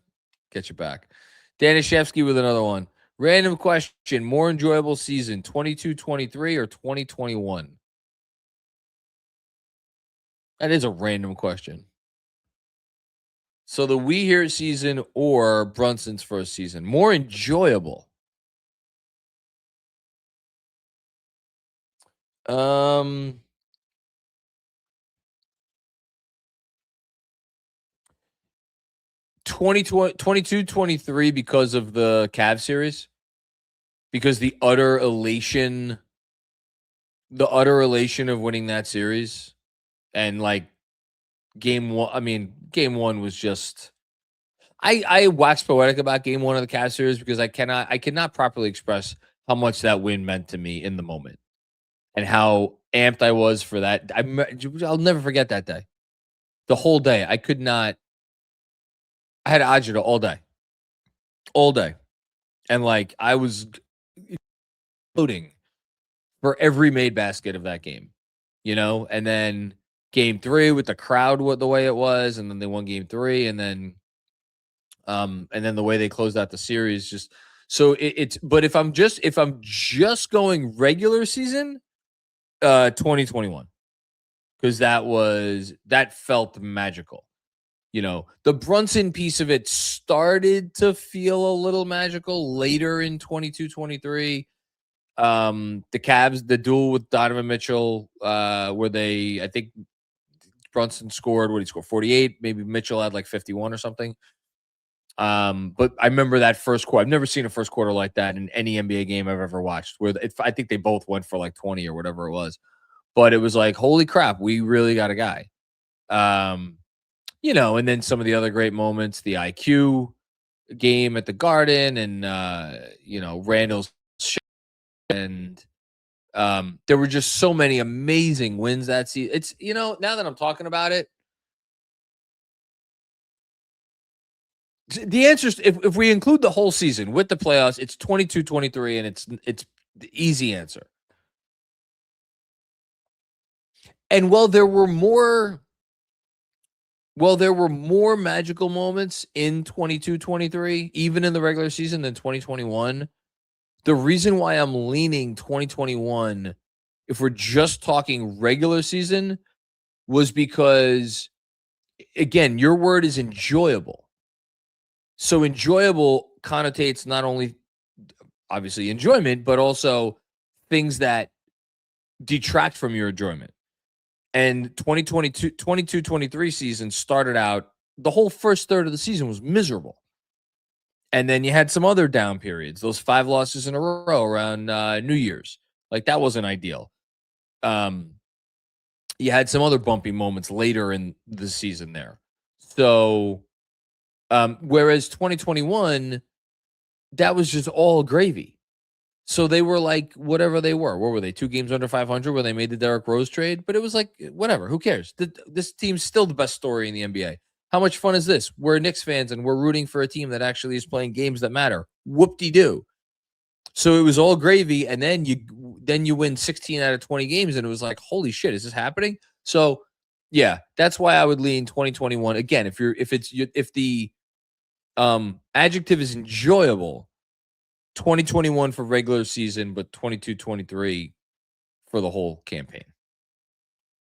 get you back. Danishevsky with another one. Random question. More enjoyable season, 22-23 or 2021? That is a random question. So the We Here season or Brunson's first season? More enjoyable. 22-23 because of the Cavs series, because the utter elation of winning that series, and like game one was just. I waxed poetic about game one of the Cavs series because I cannot properly express how much that win meant to me in the moment and how amped I was for that. I'll never forget that day. The whole day, I could not. I had agita all day. And like, I was voting for every made basket of that game, and then game 3 with the crowd, the way it was. And then they won game 3. And then the way they closed out the series, just so but if I'm just going regular season, 2021, because that felt magical. The Brunson piece of it started to feel a little magical later in 22-23. The Cavs, the duel with Donovan Mitchell, where I think Brunson scored, what he scored, 48. Maybe Mitchell had like 51 or something. But I remember that first quarter. I've never seen a first quarter like that in any NBA game I've ever watched, where I think they both went for like 20 or whatever it was. But it was like, holy crap, we really got a guy. And then some of the other great moments, the IQ game at the Garden, and Randall's shot, and there were just so many amazing wins that season. It's now that I'm talking about it, the answer is if we include the whole season with the playoffs, it's 22-23, and it's the easy answer. And while there were more Well, there were more magical moments in 22-23, even in the regular season, than 2021. The reason why I'm leaning 2021, if we're just talking regular season, was because, again, your word is enjoyable. So enjoyable connotates not only obviously enjoyment, but also things that detract from your enjoyment. And 22-23 season started out, the whole first third of the season was miserable. And then you had some other down periods, those 5 losses in a row around New Year's. Like, that wasn't ideal. You had some other bumpy moments later in the season there. So, whereas 2021, that was just all gravy. So they were like whatever they were. What were they? 2 games under 500 when they made the Derrick Rose trade? But it was like, whatever. Who cares? This team's still the best story in the NBA. How much fun is this? We're Knicks fans and we're rooting for a team that actually is playing games that matter. Whoop-de-doo. So it was all gravy, and then you win 16 out of 20 games, and it was like, holy shit, is this happening? So yeah, that's why I would lean 2021. Again, if the adjective is enjoyable, 2021 for regular season, but 22-23 for the whole campaign.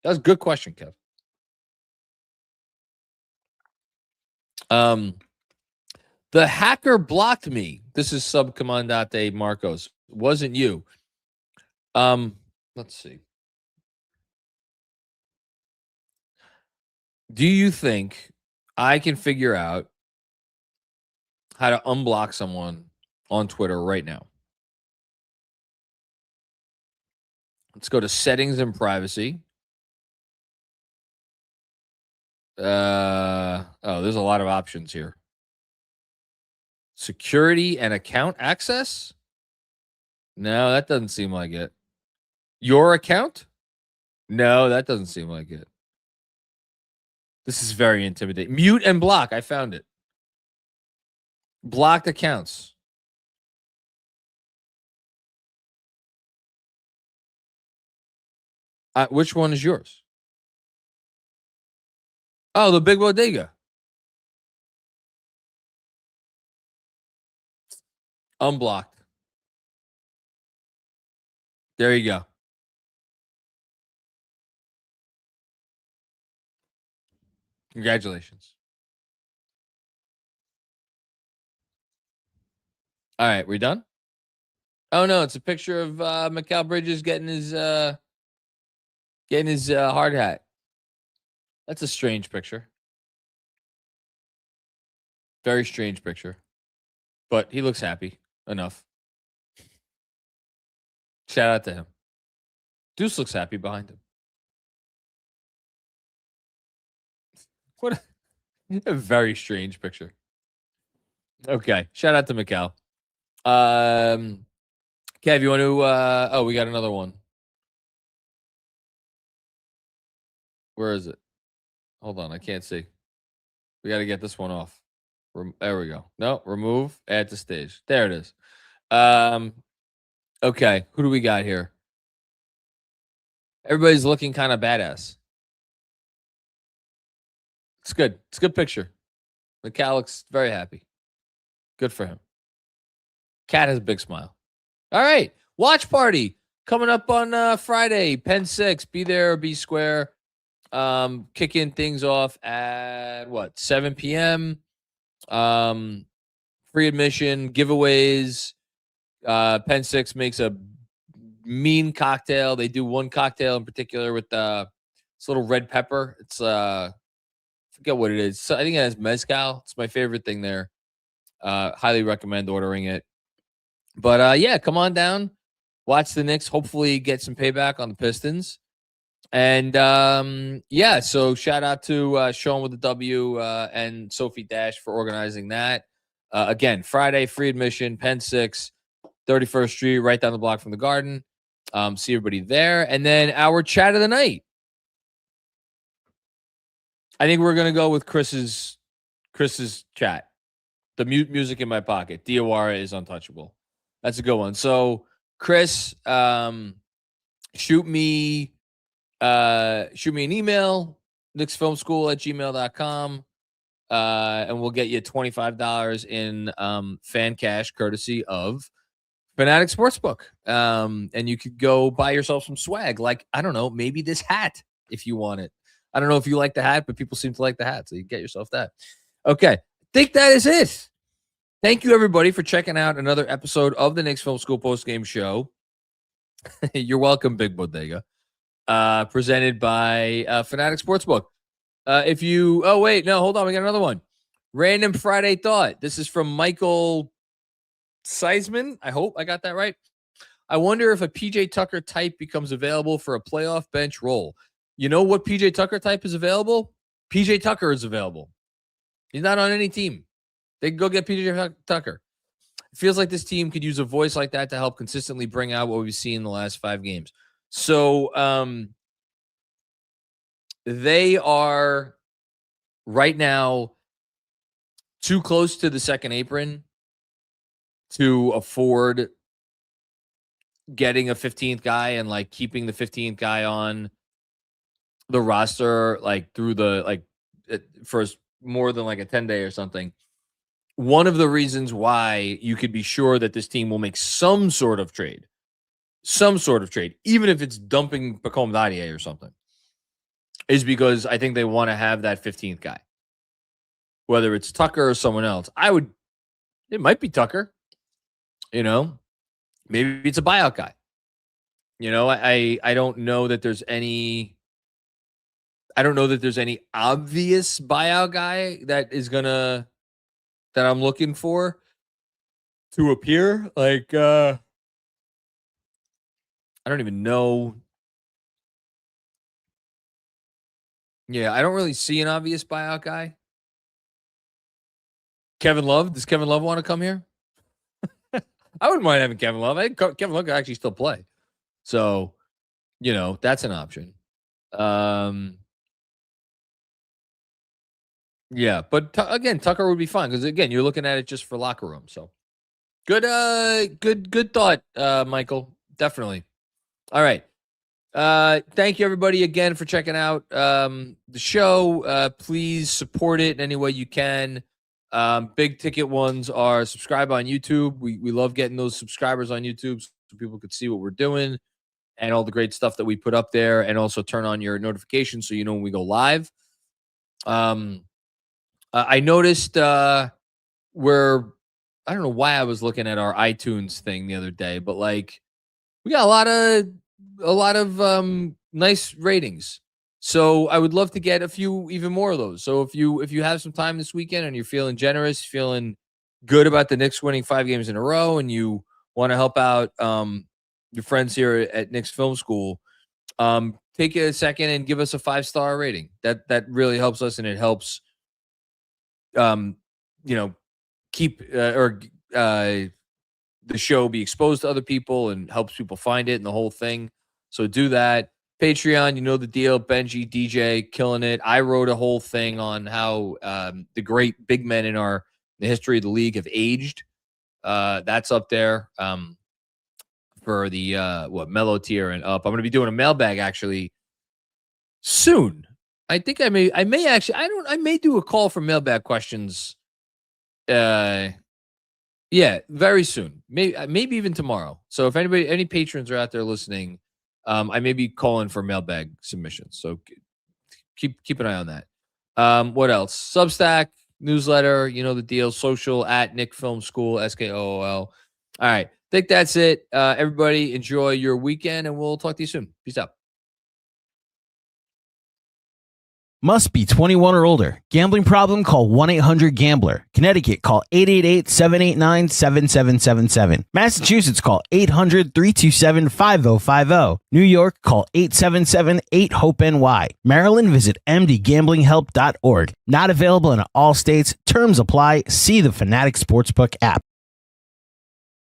That was a good question, Kev. The hacker blocked me. This is Subcommandante Marcos. Wasn't you. Let's see. Do you think I can figure out how to unblock someone on Twitter right now? Let's go to settings and privacy. Oh, there's a lot of options here. Security and account access? No, that doesn't seem like it. Your account? No, that doesn't seem like it. This is very intimidating. Mute and block. I found it. Blocked accounts. Which one is yours? Oh, the Big Bodega. Unblocked. There you go. Congratulations. All right, we done? Oh no, it's a picture of Mikal Bridges getting his hard hat. That's a strange picture. Very strange picture. But he looks happy enough. Shout out to him. Deuce looks happy behind him. What a very strange picture. Okay. Shout out to Mikal. Kev, you want to we got another one. Where is it? Hold on, I can't see. We got to get this one off. There we go. No, remove, add to stage. There it is. Okay, who do we got here? Everybody's looking kind of badass. It's good. It's a good picture. Mikal looks very happy. Good for him. Cat has a big smile. All right. Watch party coming up on Friday, Penn 6. Be there or be square. Kicking things off at 7 p.m. Free admission, giveaways. Penn 6 makes a mean cocktail. They do one cocktail in particular with this little red pepper. It's forget what it is. So I think it has mezcal. It's my favorite thing there. Highly recommend ordering it. But yeah, come on down. Watch the Knicks. Hopefully get some payback on the Pistons. And yeah, so shout out to Sean with the W and Sophie Dash for organizing that. Again, Friday, free admission, Penn 6, 31st Street, right down the block from the Garden. See everybody there. And then our chat of the night. I think we're going to go with Chris's chat. The music in my pocket. Diawara is untouchable. That's a good one. So, Chris, shoot me an email knicksfilmschool@gmail.com. And we'll get you $25 in FANCASH courtesy of Fanatics Sportsbook. And you could go buy yourself some swag, like, I don't know, maybe this hat if you want it. I don't know if you like the hat, but people seem to like the hat, so you get yourself that. Okay, I think that is it. Thank you, everybody, for checking out another episode of the Knicks Film School Postgame Show. You're welcome, Big Bodega. Presented by Fanatics Sportsbook. Oh, wait, no, hold on. We got another one. Random Friday Thought. This is from Michael Seisman. I hope I got that right. I wonder if a PJ Tucker type becomes available for a playoff bench role. You know what PJ Tucker type is available? PJ Tucker is available. He's not on any team. They can go get PJ Tucker. It feels like this team could use a voice like that to help consistently bring out what we've seen in the last 5 games. So they are right now too close to the second apron to afford getting a 15th guy and like keeping the 15th guy on the roster like through the for more than like a 10-day or something. One of the reasons why you could be sure that this team will make some sort of trade, even if it's dumping Pacome Dadier or something, is because I think they want to have that 15th guy. Whether it's Tucker or someone else, it might be Tucker. Maybe it's a buyout guy. I don't know that there's any obvious buyout guy that I'm looking for to appear. Like, I don't even know. Yeah, I don't really see an obvious buyout guy. Kevin Love. Does Kevin Love want to come here? I wouldn't mind having Kevin Love. I think Kevin Love could actually still play. So, that's an option. Yeah, but again, Tucker would be fine because again, you're looking at it just for locker room. So good thought, Michael. Definitely. All right. Thank you everybody again for checking out the show. Please support it in any way you can. Big ticket ones are subscribe on YouTube. We love getting those subscribers on YouTube so people could see what we're doing and all the great stuff that we put up there, and also turn on your notifications so you know when we go live. I noticed I don't know why I was looking at our iTunes thing the other day, but like we got a lot of nice ratings. So I would love to get a few even more of those. So if you have some time this weekend and you're feeling generous, feeling good about the Knicks winning 5 games in a row, and you want to help out your friends here at Knicks Film School, take a second and give us a 5-star rating. That really helps us, and it helps keep the show be exposed to other people and helps people find it and the whole thing. So do that. Patreon, you know the deal. Benji, DJ, killing it. I wrote a whole thing on how the great big men in the history of the league have aged. That's up there for the mellow tier and up. I'm going to be doing a mailbag actually soon. I think I may do a call for mailbag questions. Very soon. Maybe even tomorrow. So if any patrons are out there listening, I may be calling for mailbag submissions. So keep an eye on that. What else? Substack, newsletter, you know the deal. Social at Knick Film School, SKOOL. All right. I think that's it. Everybody enjoy your weekend, and we'll talk to you soon. Peace out. Must be 21 or older. Gambling problem? Call 1-800-GAMBLER. Connecticut, call 888-789-7777. Massachusetts, call 800-327-5050. New York, call 877-8-HOPE-NY. Maryland, visit mdgamblinghelp.org. Not available in all states. Terms apply. See the Fanatics Sportsbook app.